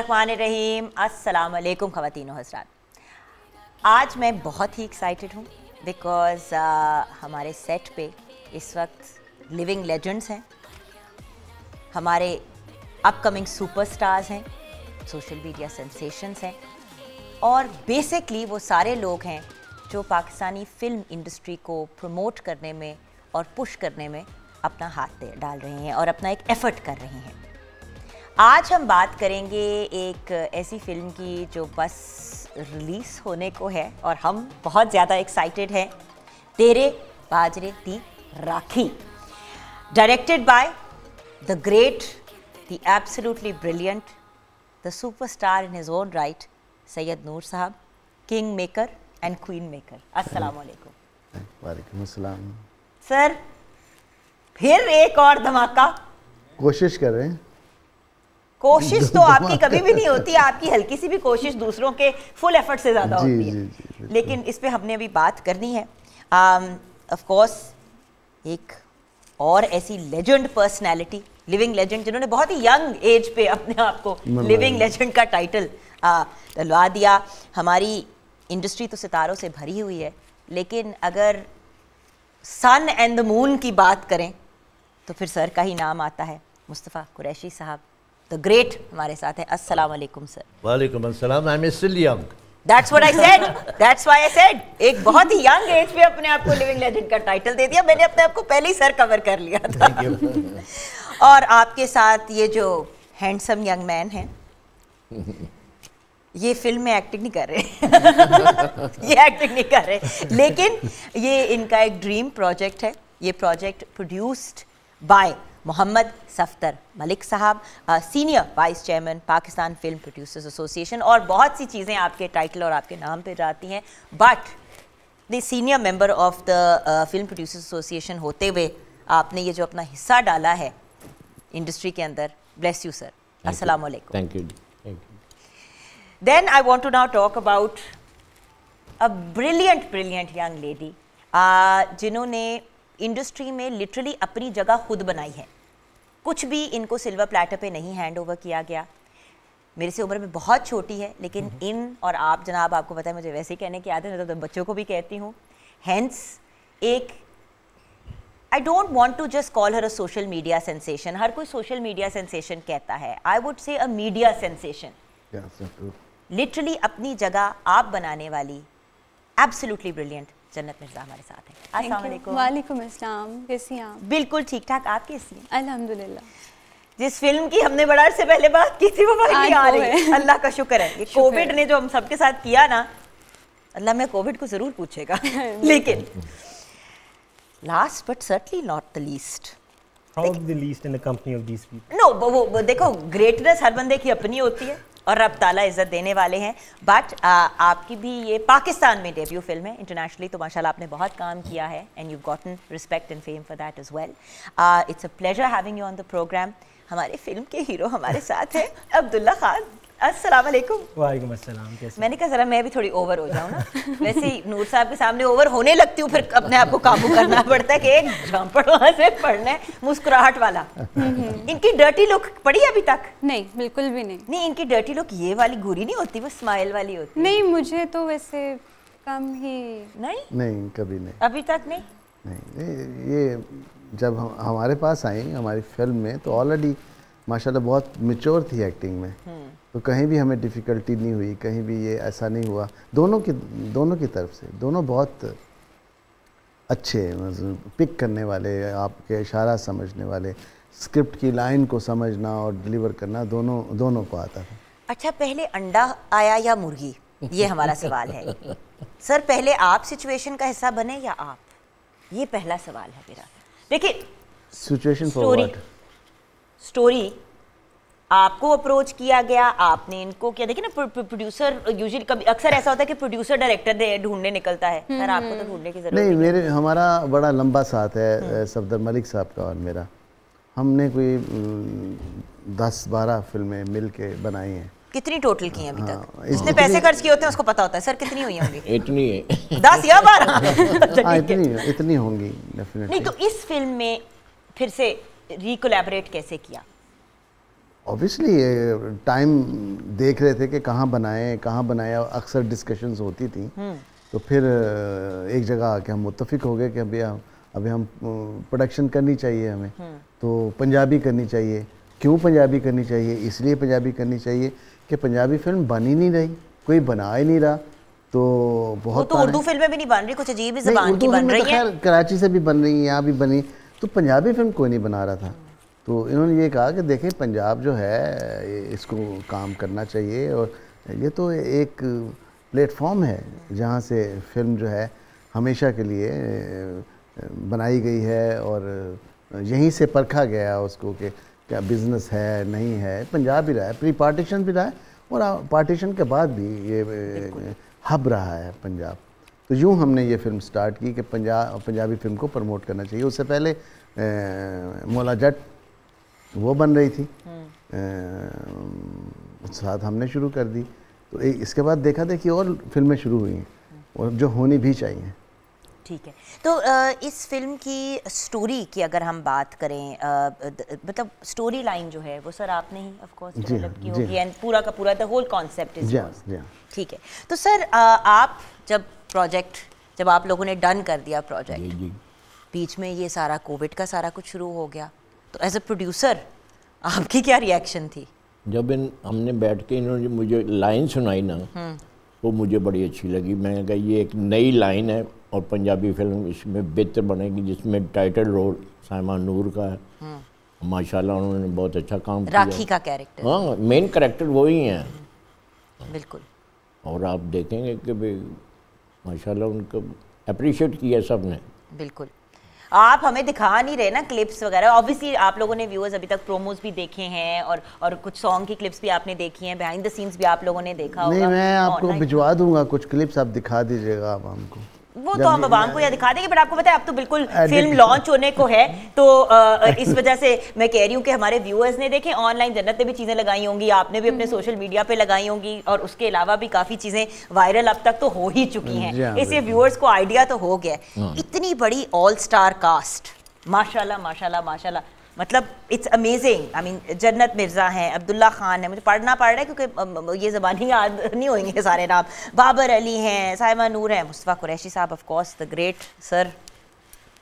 बिस्मिल्लाहिर्रहमानिर्रहीम। अस्सलाम वालेकुम ख़वातीन व हज़रात। आज मैं बहुत ही एक्साइटेड हूँ बिकॉज़ हमारे सेट पे इस वक्त लिविंग लेजेंड्स हैं, हमारे अपकमिंग सुपरस्टार्स हैं, सोशल मीडिया सेंसेशंस हैं और बेसिकली वो सारे लोग हैं जो पाकिस्तानी फ़िल्म इंडस्ट्री को प्रमोट करने में और पुश करने में अपना हाथ डाल रहे हैं और अपना एक एफ़र्ट कर रहे हैं। आज हम बात करेंगे एक ऐसी फ़िल्म की जो बस रिलीज़ होने को है और हम बहुत ज़्यादा एक्साइटेड हैं। Tere Bajre Di Rakhi, directed by the great, the absolutely brilliant, the superstar in his own right, Syed Noor sahab, king maker and queen maker. अस्सलाम वालेकुम। वालेकुम अस्सलाम। सर फिर एक और धमाका। कोशिश कर रहे हैं। कोशिश तो आपकी कभी भी नहीं होती, आपकी हल्की सी भी कोशिश दूसरों के फुल एफर्ट से ज़्यादा होती है। जी, लेकिन इस पे हमने अभी बात करनी है। ऑफ कोर्स एक और ऐसी लेजेंड पर्सनालिटी, लिविंग लेजेंड, जिन्होंने बहुत ही यंग एज पे अपने आप को लिविंग लेजेंड का टाइटल दिलवा दिया। हमारी इंडस्ट्री तो सितारों से भरी हुई है, लेकिन अगर सन एंड द मून की बात करें तो फिर सर का ही नाम आता है। मुस्तफ़ा कुरैशी साहब, द ग्रेट, हमारे साथ है। अस्सलाम वालेकुम सर। वालेकुम अस्सलाम। I am still young. That's what I said. That's why I said. एक बहुत ही यंग एज पे अपने आप को लिविंग लेजेंड का टाइटल दे दिया। मैंने अपने आप को पहले ही सर कवर कर लिया था। और आपके साथ ये जो हैंडसम यंग मैन हैं, ये फिल्म में एक्टिंग नहीं कर रहे ये एक्टिंग नहीं कर रहे, लेकिन ये इनका एक ड्रीम प्रोजेक्ट है। ये project produced by Mohammad Saftar Malik sahab, senior vice chairman Pakistan film producers association, और बहुत सी चीज़ें आपके टाइटल और आपके नाम पे जाती हैं, but the senior member of the film producers association होते हुए आपने ये जो अपना हिस्सा डाला है इंडस्ट्री के अंदर, ब्लेस यू सर। अस्सलाम वालेकुम। Thank you. Then I want to now talk about a brilliant young lady, जिन्होंने इंडस्ट्री में लिटरली अपनी जगह खुद बनाई है। कुछ भी इनको सिल्वर प्लेटर पे नहीं हैंड ओवर किया गया। मेरे से उम्र में बहुत छोटी है, लेकिन इन और आप जनाब, आपको पता है मुझे वैसे ही कहने की आदत है, तो बच्चों को भी कहती हूँ। हेंस एक, I don't want to just call her a social media sensation. हर कोई सोशल मीडिया सेंसेशन कहता है, I would say a media sensation. Literally अपनी जगह आप बनाने वाली एब्सोल्युटली ब्रिलियंट जन्नत मिर्जा हमारे साथ है। अस्सलाम वालेकुम। वालेकुम अस्सलाम। कैसी हैं आप? बिल्कुल ठीक ठाक, आप कैसी हैं? अल्हम्दुलिल्लाह। जिस फिल्म की हमने बड़ा से पहले बात की थी वो फाइनली आ रही है। अल्लाह का शुक्र है। ये कोविड ने जो हम सबके साथ किया ना, अल्लाह में कोविड को जरूर पूछेगा लेकिन last but certainly not the least, How the least in the company of these people? No वो देखो, ग्रेटनेस हर बंदे की अपनी होती है और रब ताला इज़्ज़त देने वाले हैं। बट आपकी भी ये पाकिस्तान में डेब्यू फिल्म है। इंटरनेशनली तो माशाल्लाह आपने बहुत काम किया है and you gotten respect and fame for that as well. It's a pleasure having you on the programme. हमारे फिल्म के हीरो हमारे साथ हैं अब्दुल्ला खान। अस्सलाम वालेकुम। वालेकुम अस्सलाम। कैसे? मैंने कहा ज़रा मैं भी थोड़ी ओवर हो जाऊँ ना, वैसे ही नूर साहब के सामने ओवर होने लगती हूँ, फिर अपने आप को काबू करना पड़ता है कि एक झांपड़ वहाँ से पढ़ना है, मुस्कुराहट वाला। इनकी डर्टी लुक पड़ी अभी तक? नहीं, बिल्कुल भी नहीं। नहीं, इनकी डर्टी लुक ये वाली घूरी नहीं होती, वो स्माइल वाली होती। नहीं, मुझे तो वैसे कम ही। नहीं कभी नहीं, अभी तक नहीं। नहीं, ये जब हमारे पास आई हमारी फिल्म में तो ऑलरेडी माशाल्लाह बहुत मैच्योर थी एक्टिंग में, तो कहीं भी हमें डिफ़िकल्टी नहीं हुई, कहीं भी ये ऐसा नहीं हुआ। दोनों की तरफ से दोनों बहुत अच्छे, मतलब पिक करने वाले, आपके इशारा समझने वाले, स्क्रिप्ट की लाइन को समझना और डिलीवर करना, दोनों को आता था। अच्छा, पहले अंडा आया या मुर्गी, ये हमारा सवाल है सर। पहले आप सिचुएशन का हिस्सा बने या आप? ये पहला सवाल है मेरा। देखिए, सिचुएशन फॉर व्हाट? स्टोरी आपको अप्रोच किया गया, आपने इनको किया। देखिए ना, प्रोड्यूसर यूजुअली कभी अक्सर ऐसा होता है कि प्रोड्यूसर डायरेक्टर ढूंढने निकलता है। सर आपको तो ढूंढने की जरूरत नहीं। हमारा बड़ा लंबा साथ है सफदर मलिक साहब का और मेरा। हमने कोई 10-12 फिल्में मिल के बनाई हैं। कितनी टोटल की हैं अभी तक? जितने पैसे खर्च किए होते हैं उसको पता होता है। सर कितनी हुई होंगी? इतनी है 10 या 12? इतनी होंगी डेफिनेटली। नहीं, तो इस फिल्म में फिर से रिकोलैबोरेट कैसे किया? ऑब्वियसली टाइम देख रहे थे कि कहाँ बनाए, अक्सर डिस्कशंस होती थी। तो फिर एक जगह आके हम मुत्तफिक हो गए कि अभी हम प्रोडक्शन करनी चाहिए हमें, तो पंजाबी करनी चाहिए। क्यों पंजाबी करनी चाहिए? इसलिए पंजाबी करनी चाहिए कि पंजाबी फिल्म बन ही नहीं रही, कोई बना ही नहीं रहा। तो बहुत तो उर्दू फिल्में भी नहीं बन रही, कुछ अजीब ही ज़बान की बन रही है। कराची से भी बन रही है, यहाँ भी बनी, तो पंजाबी फिल्म कोई नहीं बना रहा था। तो इन्होंने ये कहा कि देखें पंजाब जो है इसको काम करना चाहिए, और ये तो एक प्लेटफॉर्म है जहाँ से फिल्म जो है हमेशा के लिए बनाई गई है, और यहीं से परखा गया उसको कि क्या बिज़नेस है नहीं है। पंजाब भी रहा है, प्री पार्टीशन भी रहा है, और पार्टीशन के बाद भी ये हब रहा है पंजाब। तो यूँ हमने ये फिल्म स्टार्ट की कि पंजाबी फिल्म को प्रमोट करना चाहिए। उससे पहले मौला जट वो बन रही थी, साथ हमने शुरू कर दी। तो इसके बाद देखा देखी और फिल्में शुरू हुई हैं, और जो होनी भी चाहिए। ठीक है, तो इस फिल्म की स्टोरी की अगर हम बात करें, मतलब स्टोरी लाइन जो है वो सर आपने ही ऑफ कोर्स डेवलप की होगी, एंड पूरा का पूरा the whole concept is yours. ठीक है, तो सर आप जब आप लोगों ने डन कर दिया प्रोजेक्ट, बीच में ये सारा कोविड का सारा कुछ शुरू हो गया, तो एज अ प्रोड्यूसर आपकी क्या रिएक्शन थी? जब हमने बैठ के इन्होंने मुझे लाइन सुनाई ना, वो मुझे बड़ी अच्छी लगी। मैंने कहा ये एक नई लाइन है और पंजाबी फिल्म इसमें बेहतर बनेगी, जिसमें टाइटल रोल साइमा नूर का है। माशाल्लाह उन्होंने बहुत अच्छा काम किया। राखी का कैरेक्टर, हाँ, मेन कैरेक्टर वही हैं। बिल्कुल। और आप देखेंगे कि भाई माशाल्लाह उनको अप्रिशिएट किया सब ने। बिल्कुल। आप हमें दिखा नहीं रहे ना क्लिप्स वगैरह, ऑब्वियसली आप लोगों ने व्यूअर्स अभी तक प्रोमोज भी देखे हैं, और कुछ सॉन्ग की क्लिप्स भी आपने देखी हैं, बिहाइंड द सीन्स भी आप लोगों ने देखा होगा। नहीं, मैं आपको भिजवा दूंगा कुछ क्लिप्स, आप दिखा दीजिएगा आप हमको। वो तो हम आवाम को या दिखा देंगे, बट आपको पता है अब तो बिल्कुल फिल्म लॉन्च होने को है, तो इस वजह से मैं कह रही हूँ कि हमारे व्यूअर्स ने देखें, ऑनलाइन जन्नत ने भी चीज़ें लगाई होंगी, आपने भी अपने सोशल मीडिया पे लगाई होंगी, और उसके अलावा भी काफ़ी चीज़ें वायरल अब तक तो हो ही चुकी हैं, इससे व्यूअर्स को आइडिया तो हो गया। इतनी बड़ी ऑल स्टार कास्ट, माशाल्लाह माशाल्लाह माशाल्लाह, मतलब इट्स अमेजिंग। आई मीन जन्नत मिर्ज़ा हैं, अब्दुल्ला खान है, मुझे पढ़ना पड़ रहा है क्योंकि ये ज़बानी याद नहीं होंगे सारे नाम, बाबर अली हैं, साइमा नूर हैं, Mustafa Qureshi sahab of course the great sir,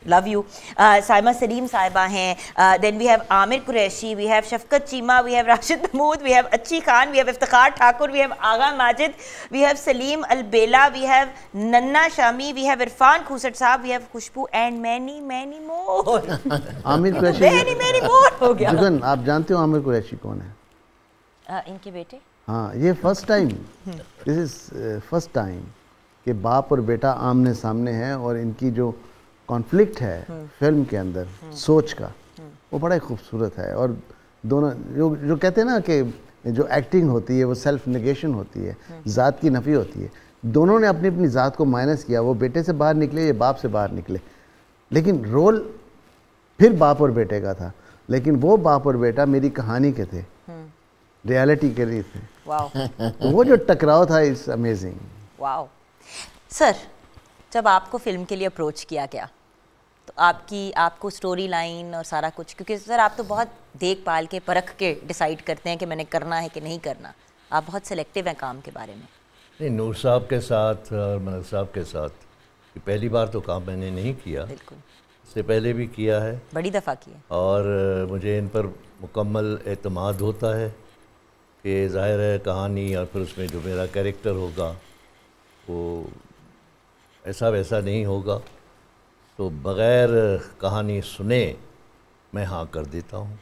love you, Saima Saleem sahiba हैं, then we have Aamir Qureshi, we have Shafqat Cheema, we have Rashid Mehmood, we have Achhi Khan, we have Iftikhar Thakur, we have Agha Majid, we have Saleem Albela, we have Nanha Shami, we have Irfan Khoosat sahab, we have Khushboo and many many more. Aamir Qureshi many more हो गया। जुगन, आप जानते हो आमिर कुरैशी कौन है? इनके बेटे। हाँ, ये first time, this is first time कि बाप और बेटा आमने सामने हैं, और इनकी जो कॉन्फ्लिक्ट है फिल्म के अंदर सोच का, वो बड़ा ही खूबसूरत है। और दोनों जो कहते हैं ना कि जो एक्टिंग होती है वो सेल्फ नेगेशन होती है, ज़ात की नफ़ी होती है। दोनों ने अपनी अपनी ज़ात को माइनस किया, वो बेटे से बाहर निकले, ये बाप से बाहर निकले, लेकिन रोल फिर बाप और बेटे का था, लेकिन वो बाप और बेटा मेरी कहानी के थे, रियलिटी के लिए थे। तो वो जो टकराव था, इट्स अमेजिंग। वाओ। सर, जब आपको फिल्म के लिए अप्रोच किया गया, तो आपको स्टोरी लाइन और सारा कुछ, क्योंकि सर आप तो बहुत देख पाल के परख के डिसाइड करते हैं कि मैंने करना है कि नहीं करना, आप बहुत सिलेक्टिव हैं काम के बारे में। नहीं, नूर साहब के साथ और मलिक साहब के साथ ये पहली बार तो काम मैंने नहीं किया, बिल्कुल, इससे पहले भी किया है, बड़ी दफ़ा किया, और मुझे इन पर मुकम्मल एतमाद होता है कि ज़ाहिर है कहानी और फिर उसमें जो मेरा कैरेक्टर होगा वो ऐसा वैसा नहीं होगा, तो बग़ैर कहानी सुने मैं हाँ कर देता हूँ।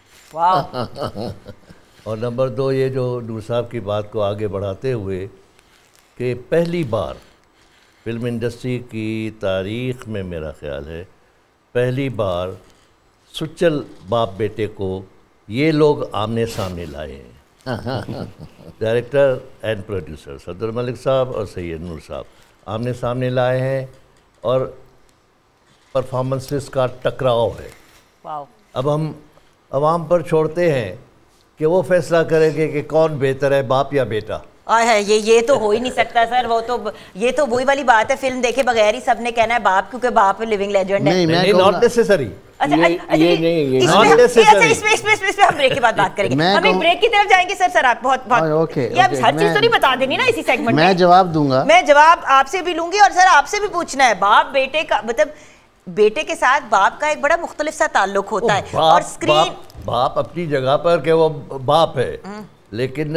और नंबर 2, ये जो नूर साहब की बात को आगे बढ़ाते हुए कि पहली बार फिल्म इंडस्ट्री की तारीख़ में मेरा ख्याल है पहली बार सुच्चल बाप बेटे को ये लोग आमने सामने लाए हैं। डायरेक्टर एंड प्रोड्यूसर सदर मलिक साहब और सैयद नूर साहब आमने सामने लाए हैं, और परफॉर्मेंसेस का टकराव है। अब हम आवाम पर छोड़ते हैं कि वो फैसला करेंगे कि कौन बेहतर है, बाप या बेटा। है ये तो हो ही नहीं सकता सर, वो तो ये तो वही वाली बात है, फिल्म देखे बगैर ही सबने कहना है बाप, क्योंकि बाप लिविंग लेजेंड है। नहीं, नॉट नेसेसरी। अच्छा, ये नहीं, इसमें हम ब्रेक के बाद बात करेंगे। हम एक ब्रेक की तरफ जाएंगे सर आप बहुत ओके, ये आप हर चीज तो नहीं बता देनी ना इसी सेगमेंट में। मैं जवाब दूंगा, मैं जवाब आपसे भी लूंगी और सर आपसे भी पूछना है। बाप बेटे का मतलब बेटे के साथ बाप का एक बड़ा मुख्तलिफ सा ताल्लुक होता है और स्क्रीन बाप अपनी जगह पर के वो बाप है, लेकिन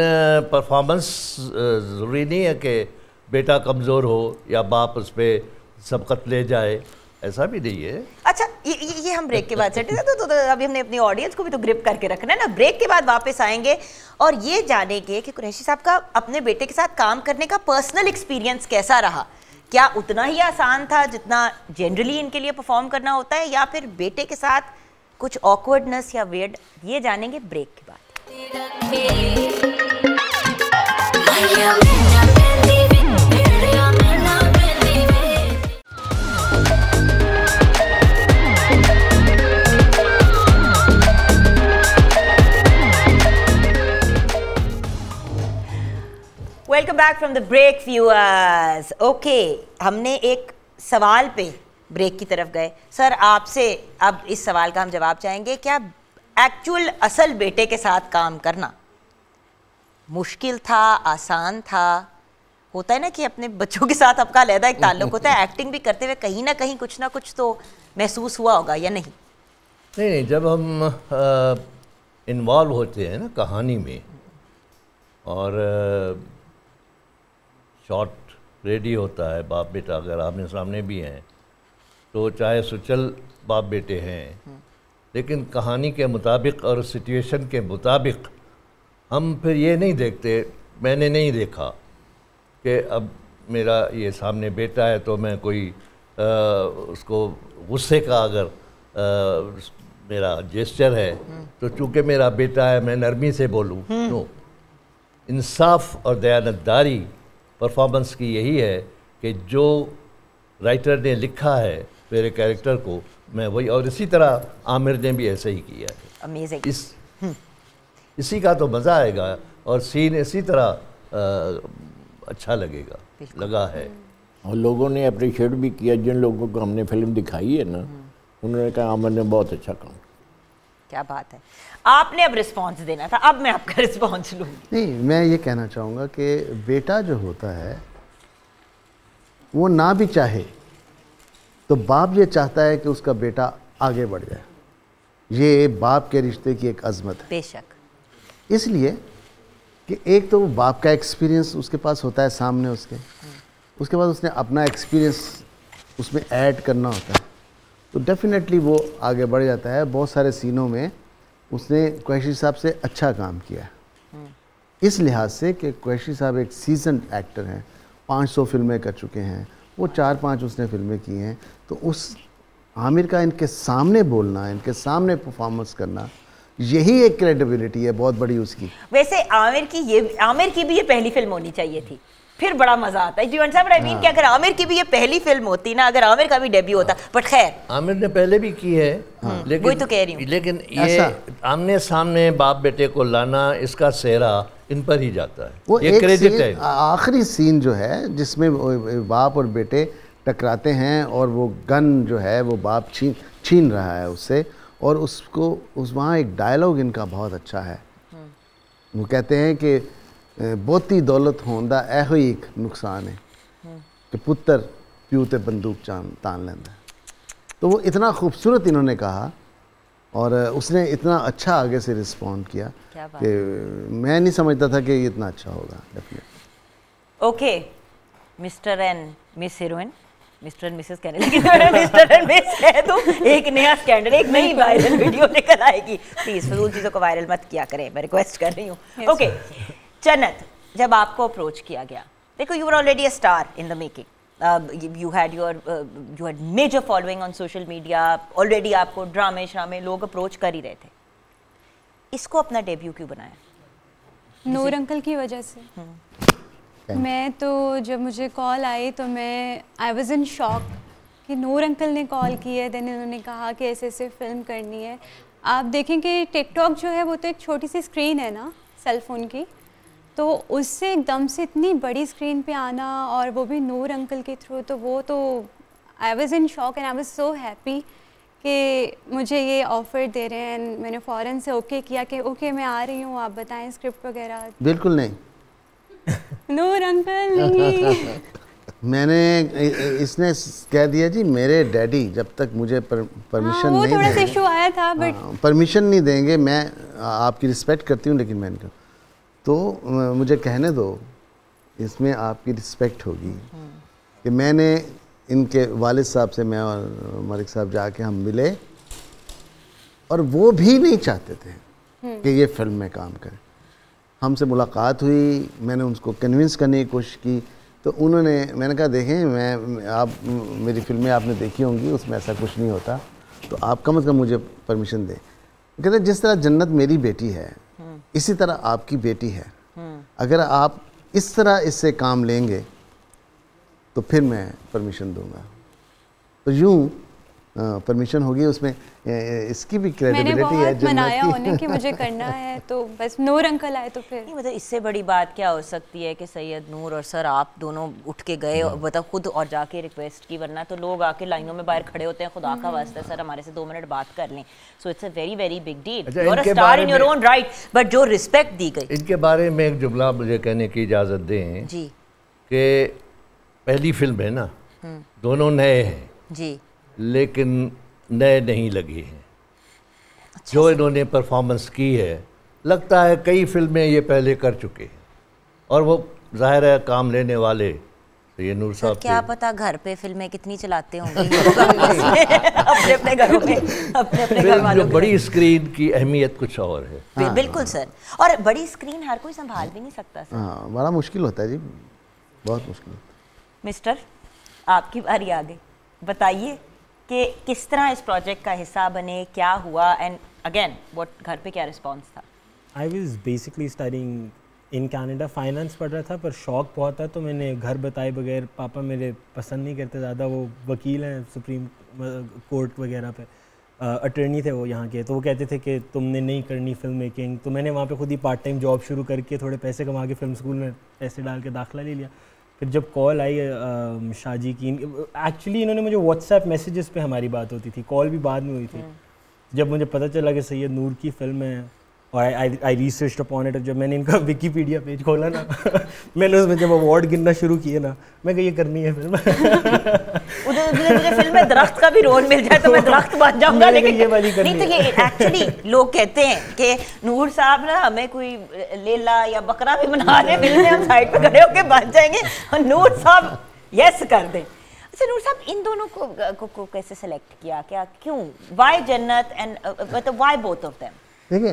परफॉर्मेंस ज़रूरी नहीं है कि बेटा कमज़ोर हो या बाप उस पर सबकत ले जाए, ऐसा भी नहीं है। अच्छा ये हम ब्रेक के बाद सेट तो अभी हमने अपनी ऑडियंस को भी तो ग्रिप करके रखना है ना। ब्रेक के बाद वापस आएंगे और ये जानेंगे कि कुरैशी साहब का अपने बेटे के साथ काम करने का पर्सनल एक्सपीरियंस कैसा रहा। क्या उतना ही आसान था जितना जनरली इनके लिए परफॉर्म करना होता है, या फिर बेटे के साथ कुछ ऑकवर्डनेस या वियर्ड, ये जानेंगे ब्रेक के बाद। Welcome back from the break viewers. Okay, हमने एक सवाल पे ब्रेक की तरफ गए। सर आपसे अब इस सवाल का हम जवाब चाहेंगे, क्या एक्चुअल असल बेटे के साथ काम करना मुश्किल था, आसान था? होता है ना कि अपने बच्चों के साथ आपका अलग एक ताल्लुक होता है, एक्टिंग भी करते हुए कहीं ना कहीं कुछ ना कुछ तो महसूस हुआ होगा या नहीं? नहीं, जब हम इन्वॉल्व होते हैं ना कहानी में और शॉट रेडी होता है, बाप बेटा अगर आमने सामने भी हैं तो चाहे सुचल बाप बेटे हैं, लेकिन कहानी के मुताबिक और सिचुएशन के मुताबिक हम फिर ये नहीं देखते, मैंने नहीं देखा कि अब मेरा ये सामने बेटा है तो मैं कोई उसको गुस्से का अगर मेरा जेस्चर है तो चूँकि मेरा बेटा है मैं नरमी से बोलूँ। नो, इंसाफ और दयानतदारी परफॉर्मेंस की यही है कि जो राइटर ने लिखा है मेरे कैरेक्टर को मैं वही, और इसी तरह आमिर ने भी ऐसे ही किया है। अमेजिंग। इसी का तो मज़ा आएगा और सीन इसी तरह अच्छा लगेगा, लगा है। और लोगों ने अप्रिशिएट भी किया, जिन लोगों को हमने फिल्म दिखाई है ना, उन्होंने कहा आमिर ने बहुत अच्छा काम किया। क्या बात है। आपने अब रिस्पांस देना था, अब मैं आपका रिस्पांस लूँगी। नहीं, मैं ये कहना चाहूँगा कि बेटा जो होता है वो ना भी चाहे तो बाप ये चाहता है कि उसका बेटा आगे बढ़ जाए। ये बाप के रिश्ते की एक अजमत है। बेशक। इसलिए कि एक तो वो बाप का एक्सपीरियंस उसके पास होता है सामने उसके बाद उसने अपना एक्सपीरियंस उसमें ऐड करना होता है, तो डेफिनेटली वो आगे बढ़ जाता है। बहुत सारे सीनों में उसने कुरैशी साहब से अच्छा काम किया है, इस लिहाज से कि कुरैशी साहब एक सीजन एक्टर हैं, 500 फिल्में कर चुके हैं, वो 4-5 उसने फिल्में की हैं। तो उस आमिर का इनके सामने बोलना, इनके सामने परफॉर्मेंस करना, यही एक क्रेडिबिलिटी है बहुत बड़ी उसकी। वैसे आमिर की भी ये पहली फिल्म होनी चाहिए थी, फिर बड़ा मजा आता है। जी साहब, आई मीन कि अगर आमिर की भी ये पहली फिल्म होती ना, अगर आमिर का भी डेब्यू होता, बट खैर आमिर ने पहले भी की है। लेकिन वही तो कह रही हूँ, लेकिन ये आमने सामने बाप बेटे को लाना, इसका सेहरा इन पर ही जाता है। वो ये क्रेडिट है। आखिरी सीन जो है जिसमें बाप और बेटे टकराते हैं और वो गन जो है वो बाप छीन रहा है उससे, और उसको वहाँ एक डायलॉग इनका बहुत अच्छा है। वो कहते हैं कि बहुती दौलत होंदा एहो ही एक नुकसान है कि पुत्र प्यू ते बंदूक तान लेंदा। तो वो इतना खूबसूरत इन्होंने कहा और उसने इतना अच्छा आगे से रिस्पॉन्ड किया कि मैं नहीं समझता था कि ये इतना अच्छा होगा। Definitely. Okay, mister and miss heroine, mister and Mrs कहने लगी, मिस्टर एंड मिस कह दूं, एक नया स्कैंडल, एक नई वायरल वीडियो लेकर आएगी। प्लीज फजूल चीज़ों को वायरल मत किया करें, मैं रिक्वेस्ट कर रही हूँ। ओके जन्नत, जब आपको अप्रोच किया गया, देखो you were already a star in the making, you had major following on social media, already आपको ड्रामे श्रामे लोग अप्रोच कर ही रहे थे, इसको अपना डेब्यू क्यों बनाया? नूर अंकल की वजह से। मैं तो जब मुझे कॉल आई तो आई वॉज इन शॉक कि नूर अंकल ने कॉल की है, देन उन्होंने कहा कि ऐसे ऐसे फिल्म करनी है। आप देखें कि टिकटॉक जो है वो तो एक छोटी सी स्क्रीन है ना सेलफोन की, तो उससे एकदम से इतनी बड़ी स्क्रीन पे आना और वो भी नूर अंकल के थ्रू, तो वो तो I was in shock and I was so happy कि मुझे ये ऑफ़र दे रहे हैं, and मैंने फ़ौरन से ओके किया कि ओके मैं आ रही हूँ, आप बताएं स्क्रिप्ट वगैरह। बिल्कुल नहीं। नूर अंकल नहीं। मैंने इसने कह दिया जी मेरे डैडी जब तक मुझे परमिशन वो नहीं थोड़ा सा देंगे, इशू आया था, बट परमिशन नहीं देंगे, मैं आपकी रिस्पेक्ट करती हूँ लेकिन मैं नहीं, तो मुझे कहने दो, इसमें आपकी रिस्पेक्ट होगी कि मैंने इनके वालिद साहब से, मैं और मलिक साहब जाके हम मिले और वो भी नहीं चाहते थे कि ये फिल्म में काम करें। हमसे मुलाकात हुई, मैंने उनको कन्विंस करने की कोशिश की, तो उन्होंने, मैंने कहा देखें आप मेरी फिल्में आपने देखी होंगी, उसमें ऐसा कुछ नहीं होता, तो आप कम से कम मुझे परमिशन दें। कहते जिस तरह जन्नत मेरी बेटी है इसी तरह आपकी बेटी है, अगर आप इस तरह इससे काम लेंगे तो फिर मैं परमिशन दूंगा। तो यूँ परमिशन होगी, उसमें इसकी भी क्रेडिबिलिटी है, मैंने बहुत मनाया उन्हें कि मुझे करना है, तो बस नूर अंकल आए तो फिर नहीं, मतलब इससे बड़ी बात क्या हो सकती है कि सैयद नूर और सर आप दोनों उठ के गए और मतलब खुद और जाके रिक्वेस्ट की, वरना तो लोग आके लाइनों में बाहर खड़े होते हैं, खुदा का वास्ता सर हमारे से 2 मिनट बात कर लें। So it's a very very big deal, you are a star in your own right, but जो रिस्पेक्ट दी गई। इनके बारे में एक जुमला मुझे कहने की इजाज़त दें जी कि पहली फिल्म है ना, दोनों नए हैं जी, लेकिन नए नहीं लगे हैं। जो इन्होंने परफॉर्मेंस की है, लगता है कई फिल्में ये पहले कर चुके हैं, और वो जाहिर है काम लेने वाले तो ये नूर साहब क्या पता घर पे फिल्में कितनी चलाते होंगे अपने अपने घरों में, अपने अपने घर वालों जो बड़ी स्क्रीन की अहमियत कुछ और है। बिल्कुल सर, और बड़ी स्क्रीन हर कोई संभाल भी नहीं सकता सर। हाँ, बड़ा मुश्किल होता है जी, बहुत मुश्किल होता है। मिस्टर, आपकी बारी आ गई, बताइए कि किस तरह इस प्रोजेक्ट का हिस्सा बने, क्या हुआ, एंड अगेन व्हाट, घर पे क्या रिस्पांस था? I was basically studying in Canada, finance पढ़ रहा था, पर शौक बहुत था, तो मैंने घर बताए बगैर, पापा मेरे पसंद नहीं करते ज़्यादा, वो वकील हैं सुप्रीम कोर्ट वगैरह पे, अटर्नी थे वो यहाँ के, तो वो कहते थे कि तुमने नहीं करनी फिल्म मेकिंग, तो मैंने वहाँ पे खुद ही पार्ट टाइम जॉब शुरू करके थोड़े पैसे कमा के फिल्म स्कूल में पैसे डाल के दाखिला ले लिया। फिर जब कॉल आई शाहजी की, एक्चुअली इन्होंने मुझे व्हाट्सएप मैसेजेस पे हमारी बात होती थी, कॉल भी बाद में हुई थी। जब मुझे पता चला कि सैयद नूर की फिल्म है और आई रिसर्च्ड अपॉन इट, जब मैंने इनका विकीपीडिया पेज खोला ना मैंने उसमें जब अवार्ड गिनना शुरू किए ना, मैं कहा ये करनी है फिल्म। मुझे फिल्म में दरख्त का भी रोल मिल जाए तो मैं दरख्त बन जाऊंगा, लेकिन ये वाली करनी नहीं, तो ये एक्चुअली लोग कहते हैं कि नूर साहब ना हमें कोई लेला या बकरा भी बना दे, फिल्म में हम साइड पे खड़े होके बन जाएंगे और नूर साहब यस कर दें। अच्छा नूर साहब, इन दोनों को कैसे सेलेक्ट किया, क्या, क्यों, व्हाई जन्नत एंड मतलब व्हाई बोथ ऑफ देम? देखिए,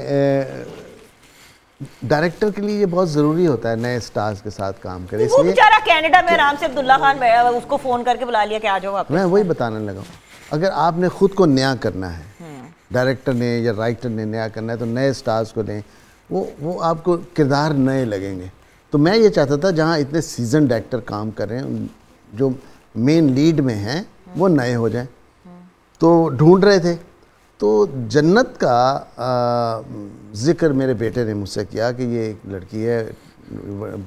डायरेक्टर के लिए ये बहुत ज़रूरी होता है नए स्टार्स के साथ काम करे। वो बेचारा कनाडा में आराम से अब्दुल्ला खान बैठा हुआ, उसको फ़ोन करके बुला लिया कि आ जाओ वापस। मैं वही बताने लगा हूँ, अगर आपने खुद को नया करना है, डायरेक्टर ने या राइटर ने नया करना है, तो नए स्टार्स को लें, वो आपको किरदार नए लगेंगे। तो मैं ये चाहता था जहाँ इतने सीजन्ड एक्टर काम कर रहे हैं, जो मेन लीड में हैं वो नए हो जाएं, तो ढूंढ रहे थे। तो जन्नत का ज़िक्र मेरे बेटे ने मुझसे किया कि ये एक लड़की है,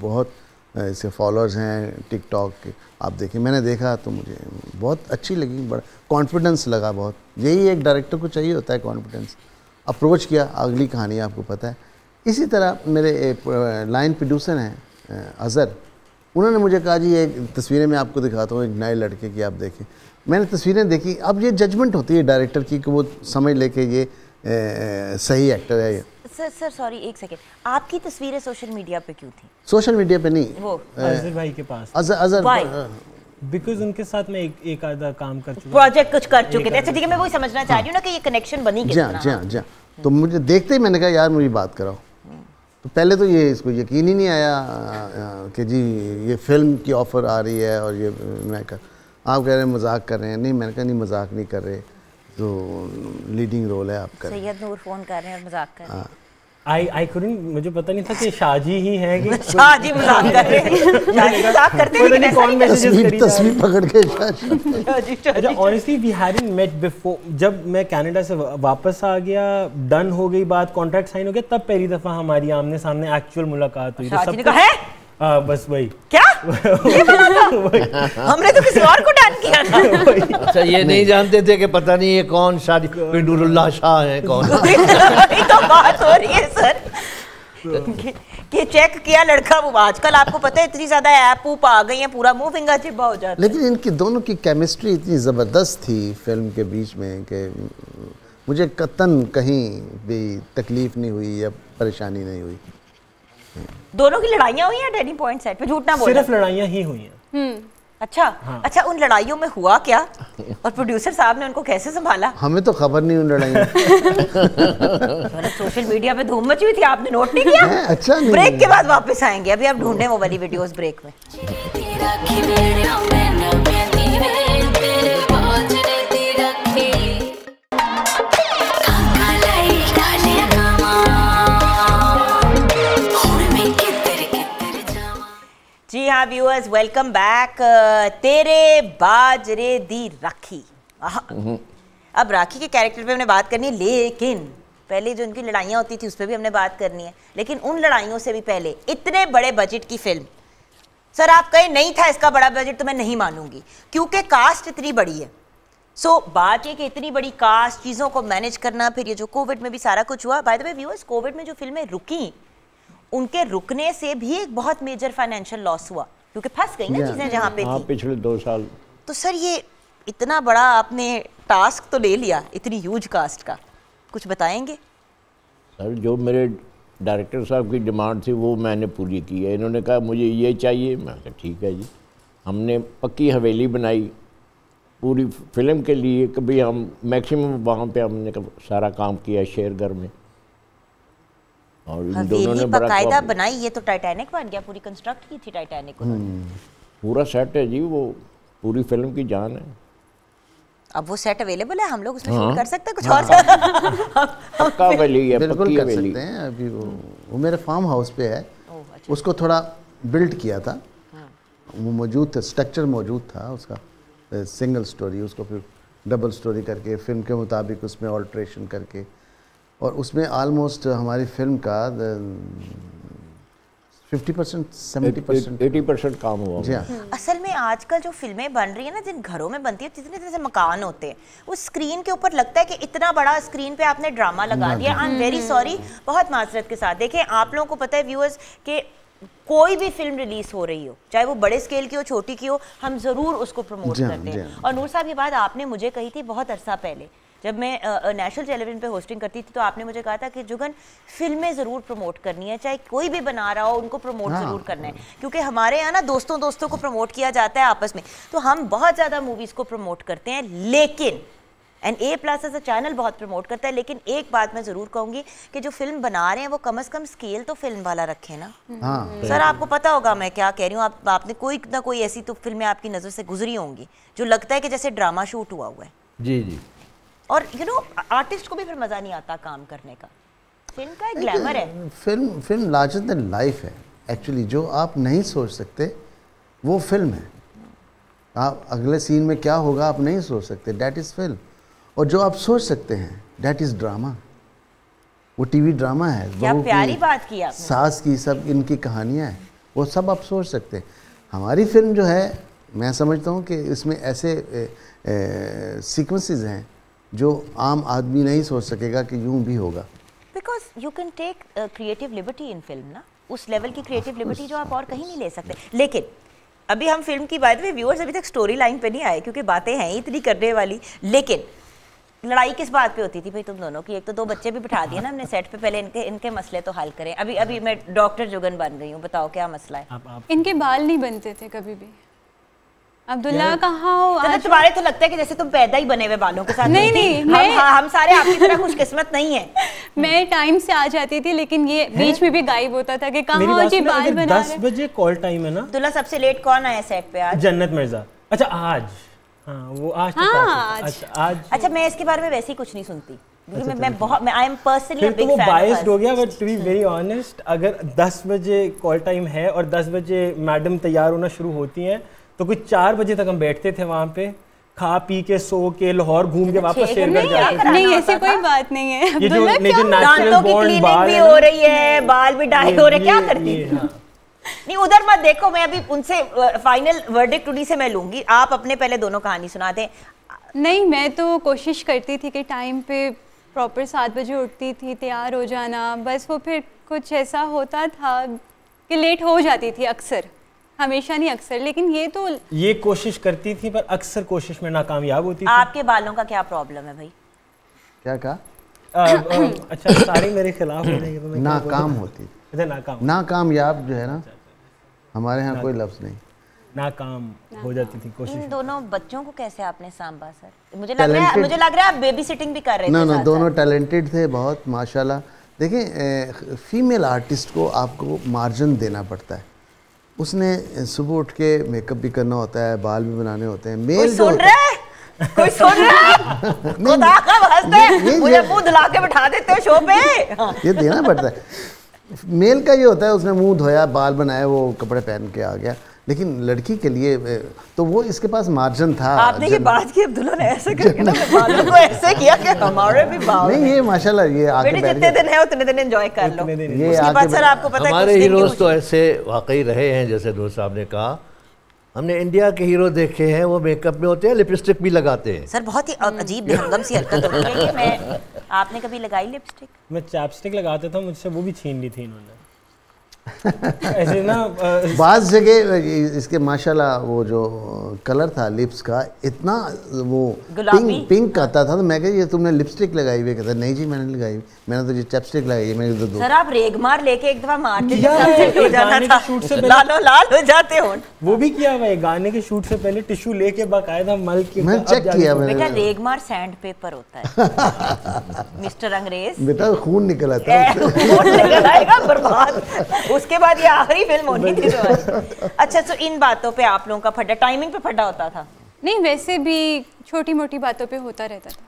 बहुत इसके फॉलोअर्स हैं टिकटॉक के, आप देखिए। मैंने देखा तो मुझे बहुत अच्छी लगी, बड़ा कॉन्फिडेंस लगा बहुत। यही एक डायरेक्टर को चाहिए होता है, कॉन्फिडेंस। अप्रोच किया, अगली कहानी आपको पता है। इसी तरह मेरे लाइन प्रोड्यूसर हैं अज़हर, उन्होंने मुझे कहा जी ये तस्वीरें मैं आपको दिखाता हूँ एक नए लड़के की, आप देखें। मैंने तस्वीरें देखी, अब ये जजमेंट होती है डायरेक्टर की कि वो समझ ले कि ये सही एक्टर है। ये सर सॉरी एक सेकेंड, आपकी तस्वीरें सोशल मीडिया पे क्यों थी? सोशल मीडिया पे नहीं, वो अज़हर भाई के पास, अज़हर बिकॉज उनके साथ मैं एक आधा काम कर चुका, प्रोजेक्ट कुछ कर चुके थे। अच्छा ठीक है, मैं वही समझना चाह रही हूँ ना कि ये कनेक्शन बनी किस तरह। जी हाँ जी हाँ। तो मुझे देखते ही मैंने कहा यार मुझे बात कराओ। तो पहले तो ये इसको यकीन ही नहीं आया कि जी ये फिल्म की ऑफ़र आ रही है, और ये मैं आप कह रहे हैं मजाक कर रहे हैं। नहीं, मैंने कहा नहीं मजाक नहीं कर रहे, तो लीडिंग रोल है आपका। सैयद नूर फ़ोन कर रहे हैं और मजाक कर रहे हैं। आई couldn't, मुझे पता नहीं था कि शाहजी ही हैं कि शाहजी मजाक कर रहे हैं। शाहजी मजाक करते हैं, लेकिन ऐसा नहीं करते। तस्वीर पकड़ के अच्छा, honestly we hadn't met before. जब मैं कनाडा से वापस आ गया, डन हो गई बात, कॉन्ट्रैक्ट साइन हो गया, तब पहली दफ़ा हमारी आमने सामने एक्चुअल मुलाकात हुई। शाहजी ने कहा है बस वही। क्या ये बना था? हमने तो किसी और को डन किया था। अच्छा, ये नहीं जानते थे कि पता नहीं ये कौन शादी कोई नूरुल्लाह शाह है कौन? ये तो बात हो रही है सर कि चेक किया लड़का। वो आजकल आपको पता है इतनी ज्यादा ऐप ऊप आ गई है, पूरा मुंह फिंगा चिब्बा हो जाता है। लेकिन इनकी दोनों की केमिस्ट्री इतनी ज़बरदस्त थी फिल्म के बीच में कि मुझे कतन कहीं भी तकलीफ नहीं हुई या परेशानी नहीं हुई। दोनों की लड़ाइयाँ हुई हैं टर्निंग पॉइंट सेट पे? झूठ ना बोलना। सिर्फ लड़ाइयाँ ही हुई हैं। अच्छा हाँ। अच्छा, उन लड़ाइयों में हुआ क्या और प्रोड्यूसर साहब ने उनको कैसे संभाला? हमें तो खबर नहीं उन लड़ाइयों। सोशल मीडिया पे धूम मची हुई थी, आपने नोट नहीं किया? अच्छा नहीं। ब्रेक के बाद वापस आएंगे, अभी आप ढूंढे वो वाली वीडियोस ब्रेक में। जी हाँ व्यूअर्स, वेलकम बैक। तेरे बाजरे दी राखी। अब राखी के कैरेक्टर पे हमने बात करनी है, लेकिन पहले जो उनकी लड़ाइयाँ होती थी उस पर भी हमने बात करनी है। लेकिन उन लड़ाइयों से भी पहले इतने बड़े बजट की फिल्म, सर आप कहीं नहीं था इसका बड़ा बजट तो मैं नहीं मानूंगी, क्योंकि कास्ट इतनी बड़ी है। बात ये कि इतनी बड़ी कास्ट, चीज़ों को मैनेज करना, फिर ये जो कोविड में भी सारा कुछ हुआ। By the way viewers, Covid में जो फिल्में रुकी, उनके रुकने से भी एक बहुत मेजर फाइनेंशियल लॉस हुआ, क्योंकि फंस गई ना चीजें जहाँ पे थी। पिछले 2 साल। तो सर ये इतना बड़ा आपने टास्क तो ले लिया, इतनी ह्यूज कास्ट का, कुछ बताएंगे? सर जो मेरे डायरेक्टर साहब की डिमांड थी वो मैंने पूरी की है। इन्होंने कहा मुझे ये चाहिए, मैं कहा ठीक है जी। हमने पक्की हवेली बनाई पूरी फिल्म के लिए, कभी हम मैक्सिमम वहाँ पे हमने सारा काम किया शेयर घर में। और इन दोनों ने बकायदा बनाई। ये तो टाइटैनिक बन गया, पूरी कंस्ट्रक्ट की थी टाइटैनिक। पूरा सेट है जी, वो पूरी फिल्म की जान है। अब वो सेट अवेलेबल है, हम लोग उसमें शूट कर सकते हैं कुछ और? पक्का हवेली है, बिल्कुल कर सकते हैं। अभी वो मेरे फार्म हाउस पे है। अच्छा। उसको थोड़ा बिल्ड किया था, वो मौजूद था, स्ट्रक्चर मौजूद था उसका, सिंगल स्टोरी, उसको फिर डबल स्टोरी करके फिल्म के मुताबिक उसमें ऑल्ट्रेशन करके, और उसमें ऑलमोस्ट हमारी फिल्म का 50% 70% 80% काम हुआ। जी हाँ। असल में आजकल जो फिल्में बन रही है ना, जिन घरों में बनती है, जितने तरह से मकान होते हैं, उस स्क्रीन के ऊपर लगता है कि इतना बड़ा स्क्रीन पे आपने ड्रामा लगा दिया। आई एम वेरी सॉरी, बहुत माजरत के साथ। देखें, आप लोगों को पता है व्यूअर्स कि कोई भी फिल्म रिलीज हो रही हो, चाहे वो बड़े स्केल की हो छोटी की हो, हम जरूर उसको प्रमोट करते हैं। और नूर साहब, ये बात आपने मुझे कही थी बहुत अरसा पहले, जब मैं नेशनल टेलीविजन पे होस्टिंग करती थी, तो आपने मुझे कहा था कि जुगन फिल्में ज़रूर प्रमोट करनी है, चाहे कोई भी बना रहा हो उनको प्रमोट ज़रूर करना है, क्योंकि हमारे यहाँ ना दोस्तों दोस्तों को प्रमोट किया जाता है आपस में। तो हम बहुत ज़्यादा मूवीज़ को प्रमोट करते हैं, लेकिन A+ एज अ चैनल बहुत प्रमोट करता है। लेकिन एक बात मैं ज़रूर कहूँगी कि जो फिल्म बना रहे हैं वो कम से कम स्केल तो फिल्म वाला रखें ना। हाँ। सर आपको पता होगा मैं क्या कह रही हूँ, आपने कोई ना कोई ऐसी तो फिल्में आपकी नज़र से गुजरी होंगी जो लगता है कि जैसे ड्रामा शूट हुआ हुआ है। जी जी। और आर्टिस्ट को भी फिर मज़ा नहीं आता काम करने का। फिल्म का एक ग्लैमर है। फिल्म लार्जर देन लाइफ है एक्चुअली। जो आप नहीं सोच सकते वो फिल्म है। आप अगले सीन में क्या होगा आप नहीं सोच सकते, दैट इज़ फिल्म। और जो आप सोच सकते हैं दैट इज़ ड्रामा, वो टीवी ड्रामा है। क्या प्यारी बात की आपने। सास की सब इनकी कहानियाँ हैं, वो सब आप सोच सकते हैं। हमारी फिल्म जो है, मैं समझता हूँ कि इसमें ऐसे सीक्वेंसेस हैं जो आम आदमी नहीं सोच सकेगा कि यूं भी होगा। Because you can take creative liberty in film ना, उस लेवल की क्रिएटिव लिबर्टी जो आप और कहीं नहीं ले सकते। लेकिन अभी हम फिल्म की बात में, व्यूअर्स अभी तक स्टोरी लाइन पे नहीं आए क्योंकि बातें हैं इतनी करने वाली। लेकिन लड़ाई किस बात पे होती थी भाई तुम दोनों की? एक तो 2 बच्चे भी बिठा दिए ना हमने सेट पे, पहले इनके मसले तो हल करें। अभी मैं डॉक्टर जुगन बन गई हूँ, बताओ क्या मसला है? इनके बाल नहीं बनते थे कभी भी। अब्दुल्ला कहाँ हो? तो तुम्हारे तो लगता है कि जैसे तुम पैदा ही बने हुए बालों के साथ। नहीं, हम सारे आपकी तरह खुशकिस्मत नहीं है। मैं टाइम से आ जाती थी, लेकिन ये बीच में भी गायब होता था कि कहाँ हो जी, बाल बना रहे। 10 बजे कॉल टाइम है ना। अब्दुल्ला सबसे लेट कौन आया सेट पे आज? जन्नत मिर्जा। अच्छा आज, हाँ वो आज। अच्छा मैं इसके बारे में वैसे ही कुछ नहीं सुनती, मैं I am personally a big fan. वो बायस्ड हो गया, but to be very honest, अगर 10 बजे कॉल टाइम है और 10 बजे मैडम तैयार होना शुरू होती हैं, तो कुछ 4 बजे तक हम बैठते थे वहाँ पे, खा पी के सो के लाहौर घूम के वापस शेयर कर जाते थे। नहीं ऐसी कोई बात नहीं है। ये जो नेचुरल बॉर्न बाल भी हो रही है, बाल भी डाई हो रहे, क्या करती है? नहीं उधर मत देखो, मैं अभी उनसे फाइनल वर्डिक्ट उन्हीं से मैं लूंगी। आप अपने पहले दोनों कहानी सुना दें। नहीं, मैं तो कोशिश करती थी कि टाइम पे प्रॉपर 7 बजे उठती थी, तैयार हो जाना, बस वो फिर कुछ ऐसा होता था कि लेट हो जाती थी अक्सर, हमेशा नहीं अक्सर, लेकिन ये कोशिश करती थी पर अक्सर कोशिश में नाकामयाब होती थी। आपके बालों का क्या प्रॉब्लम है भाई? क्या कहा? अच्छा, सारी मेरे खिलाफ होने के तो मैं नाकाम होती। नाकामयाब जो है ना, हमारे यहाँ कोई लफ्ज़ नहीं। नाकाम हो जाती थी कोशिश। इन दोनों बच्चों को कैसे आपने सांभा सर? मुझे लग रहा है आप बेबी सिटिंग भी कर रहे थे। ना दोनों टैलेंटेड थे बहुत माशाल्लाह। देखें, फीमेल आर्टिस्ट को आपको मार्जिन देना पड़ता है। उसने सुबह उठ के मेकअप भी करना होता है, बाल भी बनाने होते हैं। मेल जो कोई सुन रहा है? खुदा का वास्ते मुझे मुंह धुला के बिठा देते हो शो पे। ये देना पड़ता है। मेल का ये होता है, उसने मुंह धोया, बाल बनाया, वो कपड़े पहन के आ गया। लेकिन लड़की के लिए तो वो इसके पास मार्जिन था। आपने ये बात की अब्दुल्ला ने ऐसे करके ना बालों को ऐसे किया कि हमारे भी बाल नहीं, ये माशाल्लाह ये आगे बैठ जितने दिन है उतने दिन एंजॉय कर लो। ये उसके बाद सर आपको पता है हमारे हीरोज तो ऐसे वाकई रहे हैं, जैसे नूर साहब ने कहा। हमने इंडिया के हीरो देखे हैं, वो मेकअप में होते हैं, लिपस्टिक भी लगाते हैं। सर बहुत ही अजीब बेहंगम सी हरकत होती है। मैं आपने कभी लगाई लिपस्टिक? मैं चैपस्टिक लगाता था, मुझसे वो भी छीन ली थी इन्होंने। ऐसे ना बाज़ जगह इसके माशाल्लाह वो जो कलर था लिप्स का इतना वो पिंक आता था, तो मैं कहा ये तुमने लिपस्टिक लगाई हुई? कहता नहीं जी मैंने लगाई, मैंने तो ये चैपस्टिक लगाई है। मैंने तो सर आप रेगमार लेके एक दफा मारते हो जाना था, लालो लाल हो जाते हो। वो भी किया हुआ है, गाने के शूट से पहले टिश्यू लेके बाकायदा मल के मैं चेक किया। बेटा रेगमार सैंड पेपर होता है मिस्टर अंग्रेज। बेटा खून निकल आता है, खून निकल आएगा बर्बाद। उसके बाद ये आखिरी फिल्म होनी थी तो। अच्छा, तो इन बातों पे आप लोगों का फटा, टाइमिंग पे फटा होता था? नहीं, वैसे भी छोटी मोटी बातों पे होता रहता था।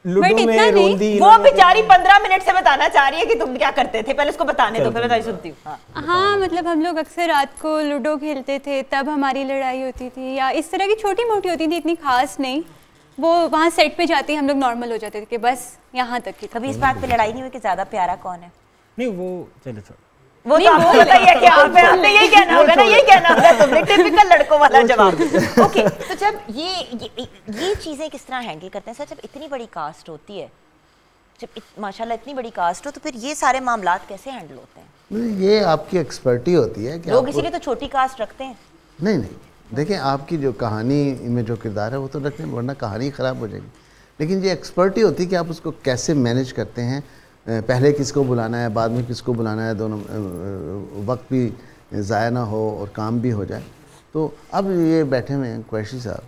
लूडो में रोल दी। वो बेचारी 15 मिनट से बताना चाह रही है कि तुम क्या करते थे, पहले उसको बताने दो, फिर बताइए सुनती हूँ। हाँ, मतलब हम लोग अक्सर रात को लूडो खेलते थे, तब हमारी लड़ाई होती थी, या इस तरह की छोटी मोटी होती थी, इतनी खास नहीं। वो वहाँ सेट पे जाती हम लोग नॉर्मल हो जाते थे कि बस यहाँ तक की। कभी इस बात पे लड़ाई नहीं हुई कि ज्यादा प्यारा कौन है? नहीं, वो चलो छोड़ो, वो तो आपको बताइए कि आपने यही कहना होगा ना, यही कहना होगा तुमने, टिपिकल लड़कों वाला जवाब। ओके, तो जब ये चीजें किस तरह हैंडल करते हैं सर? जब इतनी बड़ी कास्ट होती है, जब माशाल्लाह इतनी बड़ी कास्ट हो, तो फिर ये सारे मामलात कैसे हैंडल होते हैं? ये आपकी एक्सपर्टी होती है कि लोग इसीलिए तो छोटी कास्ट रखते हैं। नहीं, देखिए आपकी जो कहानी में जो किरदार है वो तो रखते हैं, वरना कहानी ख़राब हो जाएगी। लेकिन ये एक्सपर्टी होती है कि आप उसको कैसे मैनेज करते हैं, पहले किसको बुलाना है, बाद में किसको बुलाना है, दोनों वक्त भी ज़ाया ना हो और काम भी हो जाए। तो अब ये बैठे हुए हैं कुरैशी साहब,